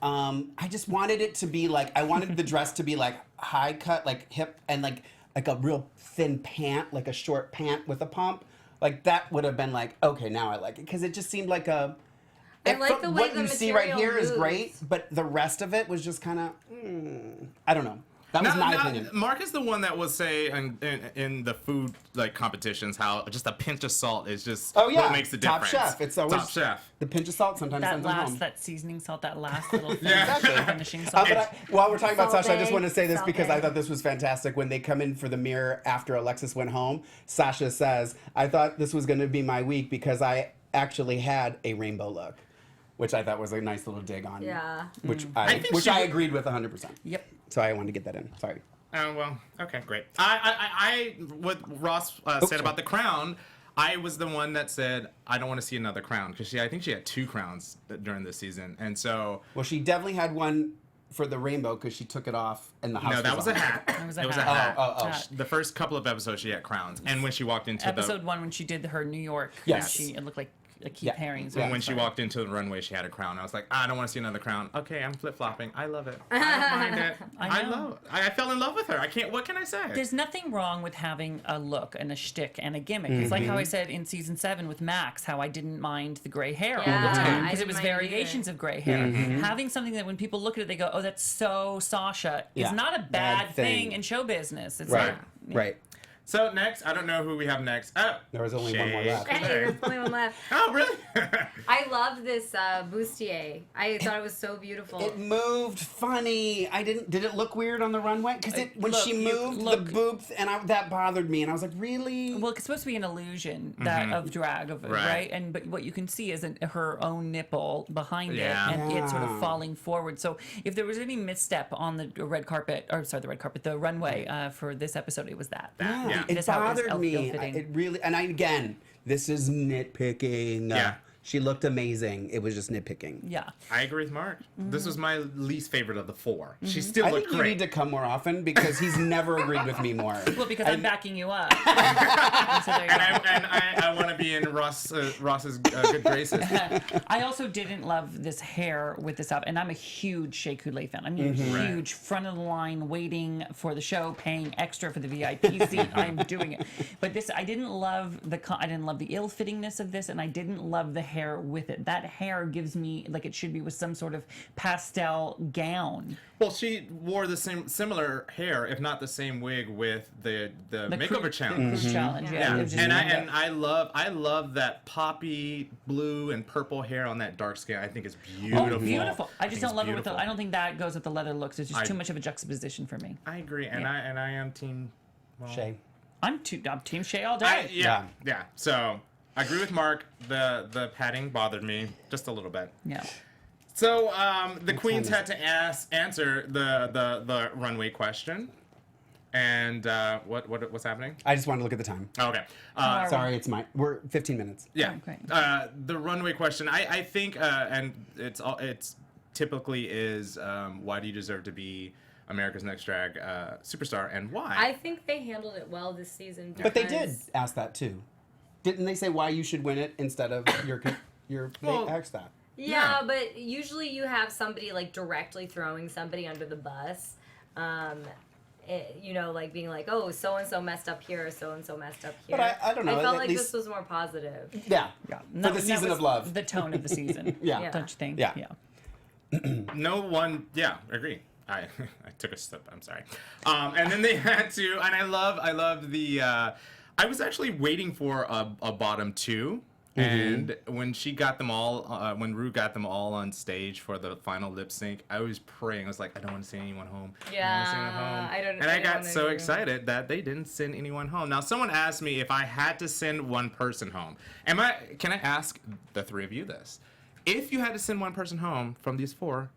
Speaker 4: I just wanted it to be like, I wanted the dress to be like high cut, like hip, and like a real thin pant, like a short pant with a pump. Like that would have been like, okay, now I like it. Because it just seemed like a...
Speaker 1: I like the way
Speaker 4: what
Speaker 1: the
Speaker 4: you see right
Speaker 1: material
Speaker 4: here is
Speaker 1: moves.
Speaker 4: great, but the rest of it was just kind of... I don't know. That was my opinion.
Speaker 3: Mark is the one that will say in the food like competitions how just a pinch of salt is just
Speaker 4: Oh yeah,
Speaker 3: what makes the
Speaker 4: Top
Speaker 3: difference.
Speaker 4: Chef. It's always
Speaker 3: Top Chef.
Speaker 4: the pinch of salt sometimes sends them home.
Speaker 5: That seasoning salt, that last little thing,
Speaker 4: Exactly.
Speaker 5: finishing salt.
Speaker 4: While we're talking about
Speaker 1: Salt
Speaker 4: Sasha, I just
Speaker 1: egg,
Speaker 4: want to say this
Speaker 1: salt
Speaker 4: because I
Speaker 1: egg.
Speaker 4: thought this was fantastic. When they come in for the mirror after Alexis went home, Sasha says, I thought this was going to be my week because I actually had a rainbow look, which I thought was a nice little dig on.
Speaker 1: Yeah.
Speaker 4: Which
Speaker 3: think
Speaker 4: I
Speaker 3: she-
Speaker 4: agreed with 100%.
Speaker 5: Yep.
Speaker 4: So I wanted to get that in. Sorry.
Speaker 3: Oh well, okay, great. I what Ross said about the crown. I was the one that said I don't want to see another crown because I think she had 2 crowns during this season, and so
Speaker 4: Well, she definitely had one for the rainbow because she took it off and the house
Speaker 3: no, that was
Speaker 4: on.
Speaker 3: a hat.
Speaker 5: That was a
Speaker 3: It was a
Speaker 5: hat.
Speaker 3: hat.
Speaker 4: Oh.
Speaker 5: Hat.
Speaker 3: The first couple of episodes she had crowns, and when she walked into
Speaker 5: Episode 1 when she did her New York,
Speaker 4: Yes.
Speaker 5: it looked like a Keith
Speaker 4: Yeah.
Speaker 5: Haring's.
Speaker 3: when she walked into the runway, she had a crown. I was like, I don't want to see another crown. Okay, I'm flip flopping. I love it. I don't mind it.
Speaker 5: I know.
Speaker 3: I fell in love with her. I can't. What can I say?
Speaker 5: There's nothing wrong with having a look and a shtick and a gimmick. It's like how I said in season 7 with Max, how I didn't mind the gray hair all the
Speaker 1: Yeah,
Speaker 5: time
Speaker 1: I
Speaker 5: because it
Speaker 1: didn't
Speaker 5: was
Speaker 1: mind it either.
Speaker 5: variations of gray hair. Having something that when people look at it, they go, "Oh, that's so Sasha,"
Speaker 4: Yeah.
Speaker 5: is not a
Speaker 4: Bad
Speaker 5: bad
Speaker 4: thing.
Speaker 5: thing in show business. It's
Speaker 4: Right.
Speaker 5: not.
Speaker 4: Right.
Speaker 3: So next, I don't know who we have next. Oh,
Speaker 4: There was only one more
Speaker 3: Shay.
Speaker 4: left.
Speaker 1: Hey, there's only one left.
Speaker 3: Oh, really?
Speaker 1: I love this bustier. I thought it was so beautiful.
Speaker 4: It moved funny. Did it look weird on the runway? Because when
Speaker 5: Look,
Speaker 4: she
Speaker 5: you-
Speaker 4: moved
Speaker 5: look.
Speaker 4: the boobs, and that bothered me. And I was like, really?
Speaker 5: Well, it's supposed to be an illusion that of drag, right? And but what you can see is her own nipple behind
Speaker 3: Yeah.
Speaker 5: it, and it's sort of
Speaker 4: Yeah.
Speaker 5: falling forward. So if there was any misstep on the the runway for this episode, it was that.
Speaker 3: Yeah.
Speaker 4: It
Speaker 5: Just how it was
Speaker 4: bothered me.
Speaker 5: ill-fitting.
Speaker 4: It really, again, this is nitpicking.
Speaker 3: Yeah.
Speaker 4: She looked amazing. It was just nitpicking.
Speaker 5: Yeah.
Speaker 3: I agree with Mark. This was my least favorite of the 4. She still
Speaker 4: I
Speaker 3: looked
Speaker 4: think you
Speaker 3: great.
Speaker 4: need to come more often because he's never agreed with me more.
Speaker 5: Well, because I'm backing you up. So there you go.
Speaker 3: I want to be in Ross's good graces.
Speaker 5: I also didn't love this hair with this up, and I'm a huge Shea Coulee fan. I'm a huge front of the line, waiting for the show, paying extra for the VIP seat. I'm doing it, but this I didn't love I didn't love the ill-fittingness of this, and I didn't love the hair with it. That hair gives me like it should be with some sort of pastel gown.
Speaker 3: Well, she wore the similar hair, if not the same wig, with the makeover challenge.
Speaker 5: Challenge, yeah.
Speaker 3: Yeah,
Speaker 5: It was just
Speaker 3: and
Speaker 5: really-
Speaker 3: I love that poppy blue and purple hair on that dark skin. I think it's beautiful.
Speaker 5: Oh, beautiful! I just
Speaker 3: think
Speaker 5: don't
Speaker 3: it's
Speaker 5: love it with
Speaker 3: beautiful.
Speaker 5: I don't think that goes with the leather looks. It's just too much of a juxtaposition for me.
Speaker 3: I agree, and
Speaker 5: Yeah.
Speaker 3: I am team. Well,
Speaker 4: Shay.
Speaker 5: I'm Team Shea all day.
Speaker 3: yeah. So I agree with Mark. The padding bothered me just a little bit.
Speaker 5: Yeah.
Speaker 3: So the queens
Speaker 4: time
Speaker 3: had to answer the runway question, and what's happening?
Speaker 4: I just wanted to look at the time.
Speaker 3: Oh, okay.
Speaker 5: Are we?
Speaker 4: Sorry, we're 15 minutes.
Speaker 3: Yeah.
Speaker 5: Oh, great.
Speaker 3: The runway question. I think, and it's typically is why do you deserve to be America's Next Drag superstar, and why?
Speaker 1: I think they handled it well this season.
Speaker 4: But they did
Speaker 1: because-
Speaker 4: ask that too. Didn't they say why you should win it instead of
Speaker 3: Well,
Speaker 4: they asked that.
Speaker 1: Yeah,
Speaker 3: Yeah.
Speaker 1: but usually you have somebody like directly throwing somebody under the bus. Like being like, oh, so and so messed up here, so and so messed up here.
Speaker 4: But I don't know,
Speaker 1: I felt
Speaker 4: at
Speaker 1: like
Speaker 4: least-
Speaker 1: this was more positive.
Speaker 4: Yeah.
Speaker 5: Yeah.
Speaker 4: For the season
Speaker 5: was
Speaker 4: of love.
Speaker 5: The tone of the season.
Speaker 4: Yeah.
Speaker 5: Don't you think?
Speaker 4: Yeah.
Speaker 3: No one. Yeah, agree. I took a step. I'm sorry. And then they had to. And I love the. I was actually waiting for a bottom 2. And when she got them all, when Ru got them all on stage for the final lip sync, I was praying. I was like, I don't want to send anyone home.
Speaker 1: Yeah, I don't.
Speaker 3: And I got so excited that they didn't send anyone home. Now, someone asked me if I had to send one person home. Can I ask the three of you this? If you had to send one person home from these four,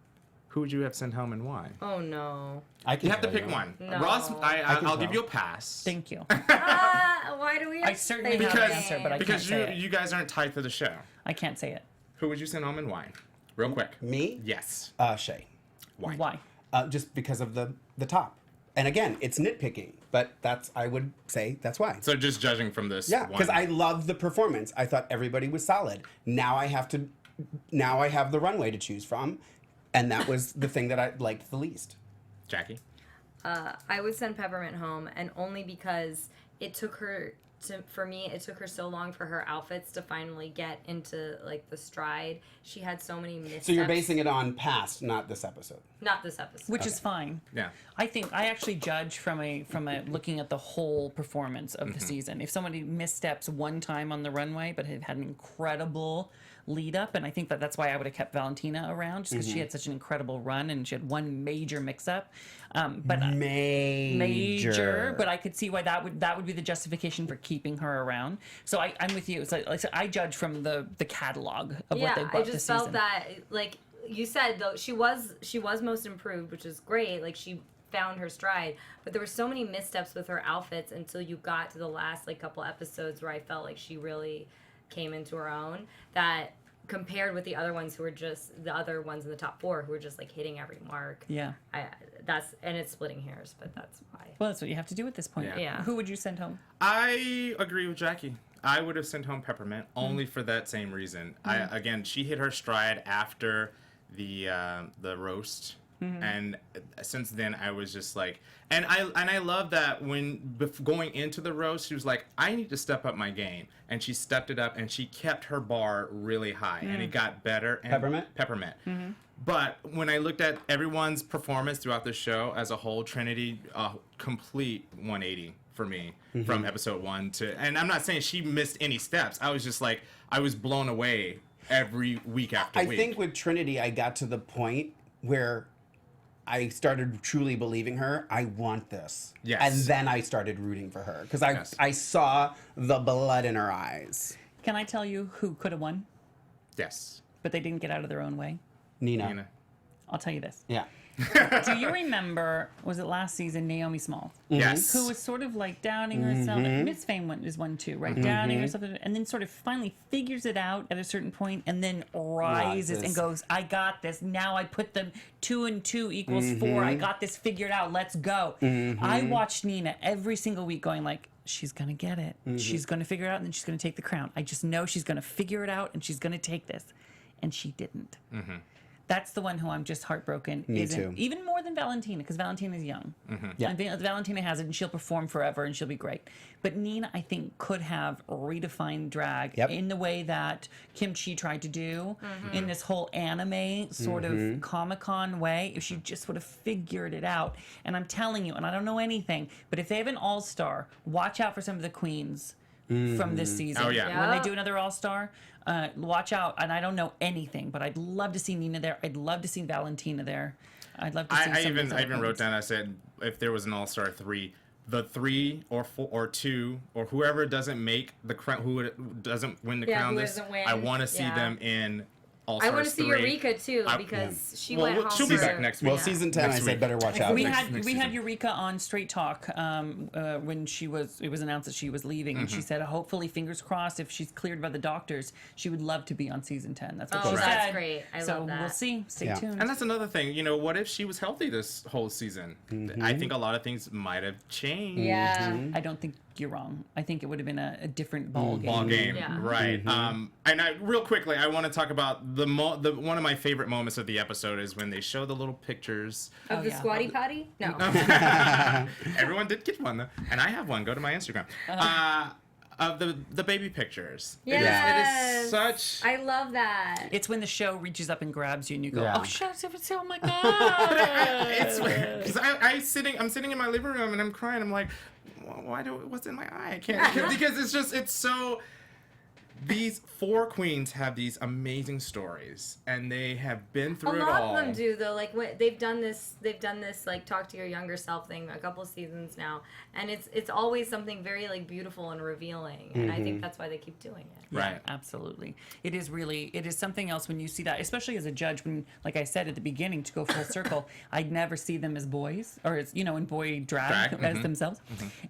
Speaker 3: who would you have sent home and why?
Speaker 1: Oh no.
Speaker 3: You have to pick one.
Speaker 1: No.
Speaker 3: Ross, I'll give
Speaker 4: tell.
Speaker 3: you a pass.
Speaker 5: Thank you.
Speaker 1: Why do we have
Speaker 5: I
Speaker 1: to
Speaker 5: certainly
Speaker 1: say
Speaker 5: have
Speaker 1: that?
Speaker 5: an answer, but I can't
Speaker 3: Because
Speaker 5: say it.
Speaker 3: you guys aren't tied to the show.
Speaker 5: I can't say it.
Speaker 3: Who would you send home and why? Real quick.
Speaker 4: Me?
Speaker 3: Yes.
Speaker 4: Shay.
Speaker 3: Why?
Speaker 4: Just because of the top. And again, it's nitpicking, but I would say that's why.
Speaker 3: So just judging from this.
Speaker 4: Yeah,
Speaker 3: one.
Speaker 4: because I love the performance. I thought everybody was solid. Now I have the runway to choose from, and that was the thing that I liked the least.
Speaker 3: Jackie.
Speaker 1: I would send Peppermint home, and only because it took her so long for her outfits to finally get into like the stride. She had so many missteps.
Speaker 4: So you're basing it on past, not this episode.
Speaker 1: Not this episode.
Speaker 5: Which is fine.
Speaker 3: Yeah.
Speaker 5: I think I actually judge from a looking at the whole performance of the season. If somebody missteps one time on the runway, but had an incredible lead up, and I think that's why I would have kept Valentina around, just because she had such an incredible run and she had one major mix up. But major. But I could see why that would be the justification for keeping her around. So I'm with you. So like I said, I judge from the catalog of what they brought
Speaker 1: I
Speaker 5: this
Speaker 1: just
Speaker 5: season.
Speaker 1: felt that like you said though she was most improved, which is great. Like she found her stride, but there were so many missteps with her outfits until you got to the last like couple episodes where I felt like she really came into her own, that compared with the other ones who were just the other ones in the top four who were just like hitting every mark.
Speaker 5: Yeah.
Speaker 1: And it's splitting hairs, but that's why.
Speaker 5: Well, that's what you have to do at this point.
Speaker 1: Yeah.
Speaker 5: Who would you send home?
Speaker 3: I agree with Jackie. I would have sent home Peppermint only for that same reason. Again, she hit her stride after the roast. And since then, I was just like, and I love that when going into the roast, she was like, I need to step up my game, and she stepped it up, and she kept her bar really high, and it got better. And Peppermint. But when I looked at everyone's performance throughout the show as a whole, Trinity, complete 180 for me from episode 1 to, and I'm not saying she missed any steps. I was just like, I was blown away every week after week.
Speaker 4: I think with Trinity, I got to the point where I started truly believing her. I want this.
Speaker 3: Yes.
Speaker 4: And then I started rooting for her because I saw the blood in her eyes.
Speaker 5: Can I tell you who could have won,
Speaker 3: Yes.
Speaker 5: but they didn't get out of their own way?
Speaker 3: Nina.
Speaker 5: I'll tell you this.
Speaker 4: Yeah.
Speaker 5: Do you remember, was it last season, Naomi Smalls?
Speaker 3: Yes.
Speaker 5: Who was sort of like downing herself. Miss Fame is one too, right? Downing herself, and then sort of finally figures it out at a certain point, and then rises and goes, I got this. Now I put them 2 and 2 equals 4. I got this figured out. Let's go. I watched Nina every single week going like, she's going to get it. She's going to figure it out, and then she's going to take the crown. I just know she's going to figure it out, and she's going to take this. And she didn't. That's the one who I'm just heartbroken.
Speaker 4: Me too.
Speaker 5: Even more than Valentina, because Valentina's young.
Speaker 4: Yeah.
Speaker 5: And Valentina has it, and she'll perform forever, and she'll be great. But Nina, I think, could have redefined drag in the way that Kim Chi tried to do in this whole anime sort of Comic-Con way, if she just would have figured it out. And I'm telling you, and I don't know anything, but if they have an all-star, watch out for some of the queens from this season.
Speaker 3: Oh, yeah.
Speaker 5: When they do another all-star, watch out. And I don't know anything, but I'd love to see Nina there. I'd love to see Valentina there. I'd love to see
Speaker 3: I
Speaker 5: some of these
Speaker 3: even
Speaker 5: other
Speaker 3: wrote
Speaker 5: queens.
Speaker 3: down, I said, if there was an all-star 3, the 3 or 4 or 2 or whoever doesn't make the crown, doesn't win the crown,
Speaker 1: who
Speaker 3: this,
Speaker 1: doesn't win.
Speaker 3: I want to see
Speaker 1: Yeah.
Speaker 3: them in
Speaker 1: I
Speaker 3: all-stars 3.
Speaker 1: want to see Eureka too because she went home.
Speaker 3: she'll be
Speaker 1: for-
Speaker 3: back next week.
Speaker 4: Well, season 10,
Speaker 3: Next
Speaker 4: I said
Speaker 3: week.
Speaker 4: better watch out.
Speaker 5: We
Speaker 3: Next
Speaker 5: had
Speaker 3: season.
Speaker 5: Eureka on Straight Talk when it was announced that she was leaving, and she said, hopefully, fingers crossed, if she's cleared by the doctors, she would love to be on season 10. That's what
Speaker 1: Oh,
Speaker 5: she
Speaker 1: that's
Speaker 5: said.
Speaker 1: great. I
Speaker 5: so
Speaker 1: love that.
Speaker 5: we'll see. Stay
Speaker 4: Yeah.
Speaker 5: tuned.
Speaker 3: And that's another thing, what if she was healthy this whole season? I think a lot of things might have changed.
Speaker 1: Yeah.
Speaker 5: I don't think you're wrong. I think it would have been a different ball game.
Speaker 3: Ball game,
Speaker 1: Yeah.
Speaker 3: right? And real quickly, I want to talk about the one of my favorite moments of the episode is when they show the little pictures.
Speaker 1: Of the
Speaker 5: yeah.
Speaker 1: squatty potty? No.
Speaker 3: Everyone did get one though, and I have one. Go to my Instagram. Of the baby pictures.
Speaker 1: Yes.
Speaker 3: It is such.
Speaker 1: I love that.
Speaker 5: It's when the show reaches up and grabs you and you go,
Speaker 4: Yeah.
Speaker 5: oh, shut up. Oh, my God.
Speaker 3: It's because I'm sitting in my living room and I'm crying. I'm like, what's in my eye? I can't because it's so. these 4 queens have these amazing stories, and they have been through it all.
Speaker 1: A lot of them do, though. Like they've done this like talk to your younger self thing a couple seasons now, and it's always something very like beautiful and revealing, and I think that's why they keep doing it.
Speaker 5: Yeah,
Speaker 3: Right.
Speaker 5: absolutely. It is something else when you see that, especially as a judge, when, like I said at the beginning, to go full circle, I'd never see them as boys, or as, in boy drag. As themselves.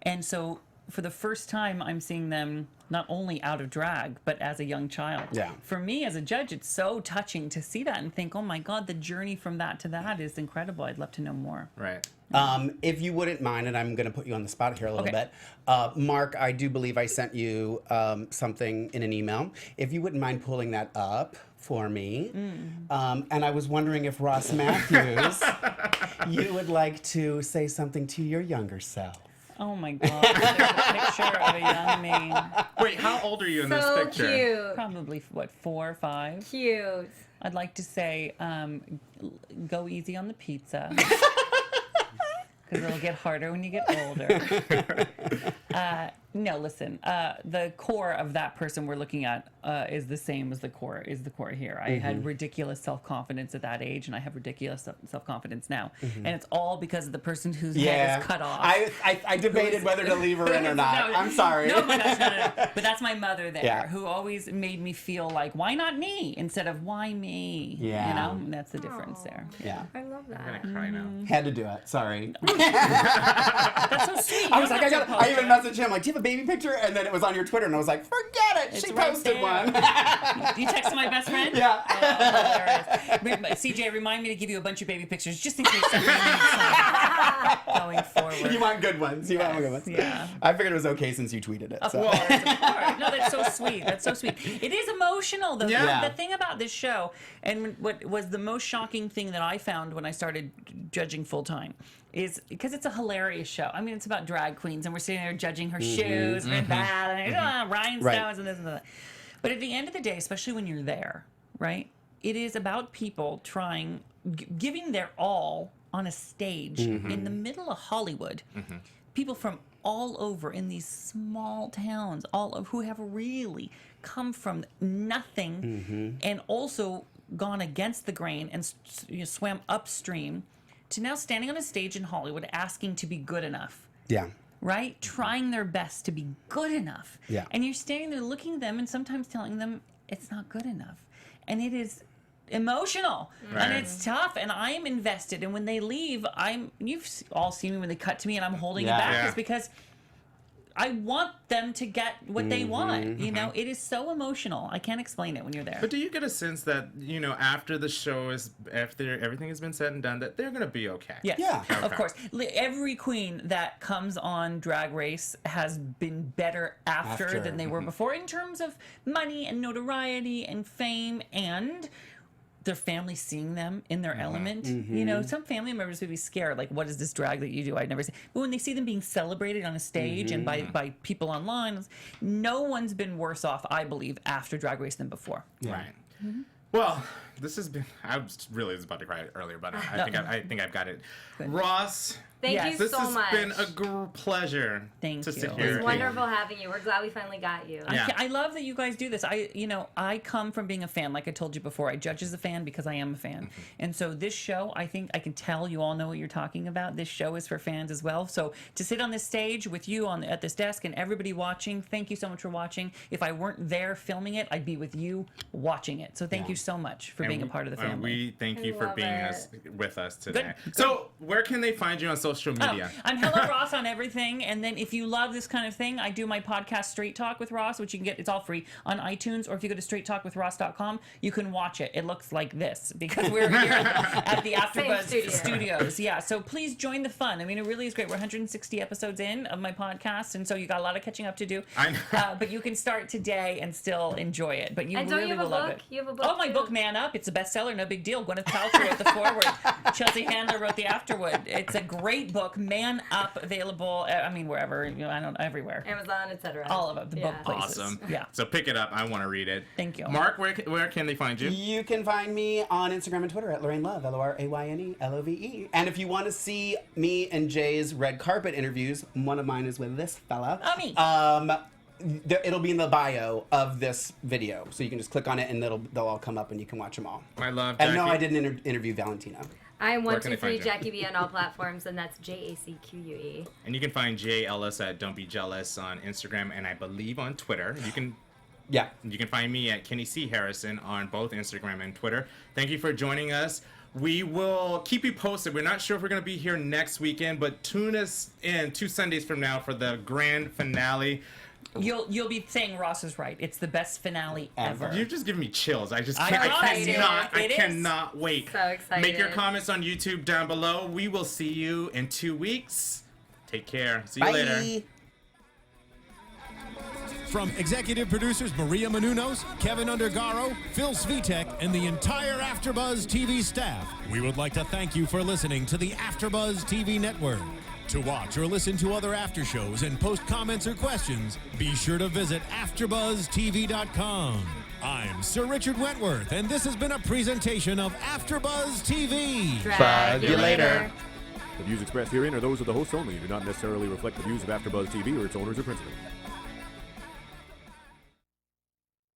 Speaker 5: And so for the first time, I'm seeing them not only out of drag, but as a young child.
Speaker 4: Yeah.
Speaker 5: For me as a judge, it's so touching to see that and think, oh my God, the journey from that to that is incredible. I'd love to know more.
Speaker 3: Right.
Speaker 4: If you wouldn't mind, and I'm going to put you on the spot here a little
Speaker 5: Okay.
Speaker 4: bit. Mark, I do believe I sent you something in an email. If you wouldn't mind pulling that up for me. And I was wondering if Ross Mathews, you would like to say something to your younger self.
Speaker 5: Oh my God, there's a picture of a young me.
Speaker 3: Wait, how old are you in this
Speaker 1: So
Speaker 3: picture?
Speaker 1: cute.
Speaker 5: Probably, 4 or 5?
Speaker 1: Cute.
Speaker 5: I'd like to say, go easy on the pizza. Because it'll get harder when you get older. No, listen. The core of that person we're looking at is the same as the core here. I had ridiculous self-confidence at that age, and I have ridiculous self-confidence now. And it's all because of the person whose head is cut off.
Speaker 4: I debated whether to leave her in or not.
Speaker 5: No,
Speaker 4: I'm sorry.
Speaker 5: No, my gosh, no. But that's my mother there,
Speaker 4: Yeah.
Speaker 5: who always made me feel like, why not me? Instead of, why me?
Speaker 4: Yeah.
Speaker 5: And that's the difference there.
Speaker 4: Yeah.
Speaker 1: I love that.
Speaker 3: I'm gonna cry now.
Speaker 4: Had to do it. Sorry.
Speaker 5: That's so sweet.
Speaker 4: I was
Speaker 5: You
Speaker 4: like,
Speaker 5: don't have to
Speaker 4: I
Speaker 5: post
Speaker 4: even
Speaker 5: it.
Speaker 4: messaged him, like, do you have a baby picture? And then it was on your Twitter, and I was like, forget it.
Speaker 5: It's
Speaker 4: She
Speaker 5: right
Speaker 4: posted
Speaker 5: there.
Speaker 4: one.
Speaker 5: You texted my best friend?
Speaker 4: Yeah.
Speaker 5: Oh, hilarious. CJ, remind me to give you a bunch of baby pictures just in case something needs going forward.
Speaker 4: You want good ones. You want good ones.
Speaker 5: Yeah.
Speaker 4: I figured it was okay since you tweeted it.
Speaker 5: Of
Speaker 4: So.
Speaker 5: course, of course. No, that's so sweet. That's so sweet. It is emotional, though.
Speaker 3: Yeah.
Speaker 5: The thing about this show, and what was the most shocking thing that I found when I started judging full time, is because it's a hilarious show. I mean, it's about drag queens, and we're sitting there judging her shoes and that, and rhinestones
Speaker 4: Right.
Speaker 5: and this and that. But at the end of the day, especially when you're there, right? It is about people giving their all on a stage in the middle of Hollywood. People from all over in these small towns, all of who have really come from nothing and also gone against the grain and swam upstream to now standing on a stage in Hollywood asking to be good enough.
Speaker 4: Yeah.
Speaker 5: Right? Trying their best to be good enough.
Speaker 4: Yeah.
Speaker 5: And you're standing there looking at them and sometimes telling them it's not good enough. And it is emotional and
Speaker 3: Right.
Speaker 5: it's tough, and I'm invested. And when they leave, you've all seen me when they cut to me and I'm holding
Speaker 4: Yeah.
Speaker 5: it back.
Speaker 3: Yeah.
Speaker 5: It's because I want them to get what they want. You know, it is so emotional. I can't explain it when you're there.
Speaker 3: But do you get a sense that, after the show after everything has been said and done, that they're gonna be okay?
Speaker 5: Yes,
Speaker 4: Yeah.
Speaker 5: of
Speaker 3: Okay.
Speaker 5: course. Every queen that comes on Drag Race has been better after than they were before in terms of money and notoriety and fame and their family seeing them in their element. Some family members would be scared, like, what is this drag that you do? I'd never see. But when they see them being celebrated on a stage and by people online, no one's been worse off, I believe, after Drag Race than before.
Speaker 3: Right. Well, this has been. I was about to cry earlier, but I think I've got it. Ross,
Speaker 1: Thank
Speaker 5: Yes.
Speaker 1: you
Speaker 3: this
Speaker 1: so
Speaker 3: has
Speaker 1: much.
Speaker 3: been a pleasure
Speaker 5: Thank
Speaker 3: to
Speaker 5: you.
Speaker 3: sit
Speaker 5: It
Speaker 3: here.
Speaker 5: was
Speaker 1: It's wonderful having you. We're glad we finally got you.
Speaker 3: Yeah.
Speaker 5: I love that you guys do this. I come from being a fan. Like I told you before, I judge as a fan because I am a fan. And so this show, I think I can tell you all know what you're talking about. This show is for fans as well. So to sit on this stage with you at this desk and everybody watching, thank you so much for watching. If I weren't there filming it, I'd be with you watching it. So thank you so much for being a part of the family.
Speaker 3: We thank you
Speaker 1: I
Speaker 3: for
Speaker 1: love
Speaker 3: being
Speaker 1: it.
Speaker 3: with us today.
Speaker 5: Good.
Speaker 3: So, where can they find you on social media?
Speaker 5: I'm Hello Ross on everything, and then if you love this kind of thing, I do my podcast Straight Talk with Ross, which you can get, it's all free on iTunes, or if you go to straighttalkwithross.com, you can watch it. It looks like this because we're here at the AfterBuzz studios. Yeah, so please join the fun. I mean, it really is great. We're 160 episodes in of my podcast, and so you got a lot of catching up to do.
Speaker 3: I know.
Speaker 5: But you can start today and still enjoy it. But you
Speaker 1: And don't
Speaker 5: really
Speaker 1: you have
Speaker 5: will
Speaker 1: a
Speaker 5: love
Speaker 1: book?
Speaker 5: it.
Speaker 1: You have a book
Speaker 5: Oh, my
Speaker 1: too?
Speaker 5: book, Man Up. It's a bestseller. No big deal. Gwyneth Paltrow wrote the foreword. Chelsea Handler wrote the afterword. It's a great book. Man Up, available. I mean, wherever. Everywhere.
Speaker 1: Amazon, etc.
Speaker 5: All of it. The book places.
Speaker 3: Awesome.
Speaker 5: Yeah.
Speaker 3: So pick it up. I want to read it.
Speaker 5: Thank you.
Speaker 3: Mark, where can they find you?
Speaker 4: You can find me on Instagram and Twitter at Lorraine Love, LORAYNE LOVE. And if you want to see me and Jay's red carpet interviews, one of mine is with this fella.
Speaker 5: Oh, me.
Speaker 4: it'll be in the bio of this video, so you can just click on it and they'll all come up and you can watch them all.
Speaker 3: I love Jackie.
Speaker 4: And no, I didn't interview Valentina.
Speaker 1: I'm
Speaker 3: Where can I
Speaker 1: 123
Speaker 3: find you?
Speaker 1: Jackie B on all platforms, and that's JACQUE.
Speaker 3: And you can find Jay Ellis at Don't Be Jealous on Instagram and I believe on Twitter. You can find me at Kenny C. Harrison on both Instagram and Twitter. Thank you for joining us. We will keep you posted. We're not sure if we're going to be here next weekend, but tune us in 2 Sundays from now for the grand finale.
Speaker 5: You'll be saying Ross is right. It's the best finale ever.
Speaker 3: You're just giving me chills. I
Speaker 1: It is.
Speaker 3: cannot wait.
Speaker 1: So excited.
Speaker 3: Make your comments on YouTube down below. We will see you in 2 weeks. Take care. See you later.
Speaker 2: From executive producers Maria Menounos, Kevin Undergaro, Phil Svitek, and the entire AfterBuzz TV staff, we would like to thank you for listening to the AfterBuzz TV network. To watch or listen to other after shows and post comments or questions, be sure to visit AfterBuzzTV.com. I'm Sir Richard Wentworth, and this has been a presentation of AfterBuzz TV.
Speaker 1: Drag you later.
Speaker 6: The views expressed herein are those of the hosts only and do not necessarily reflect the views of AfterBuzz TV or its owners or principals.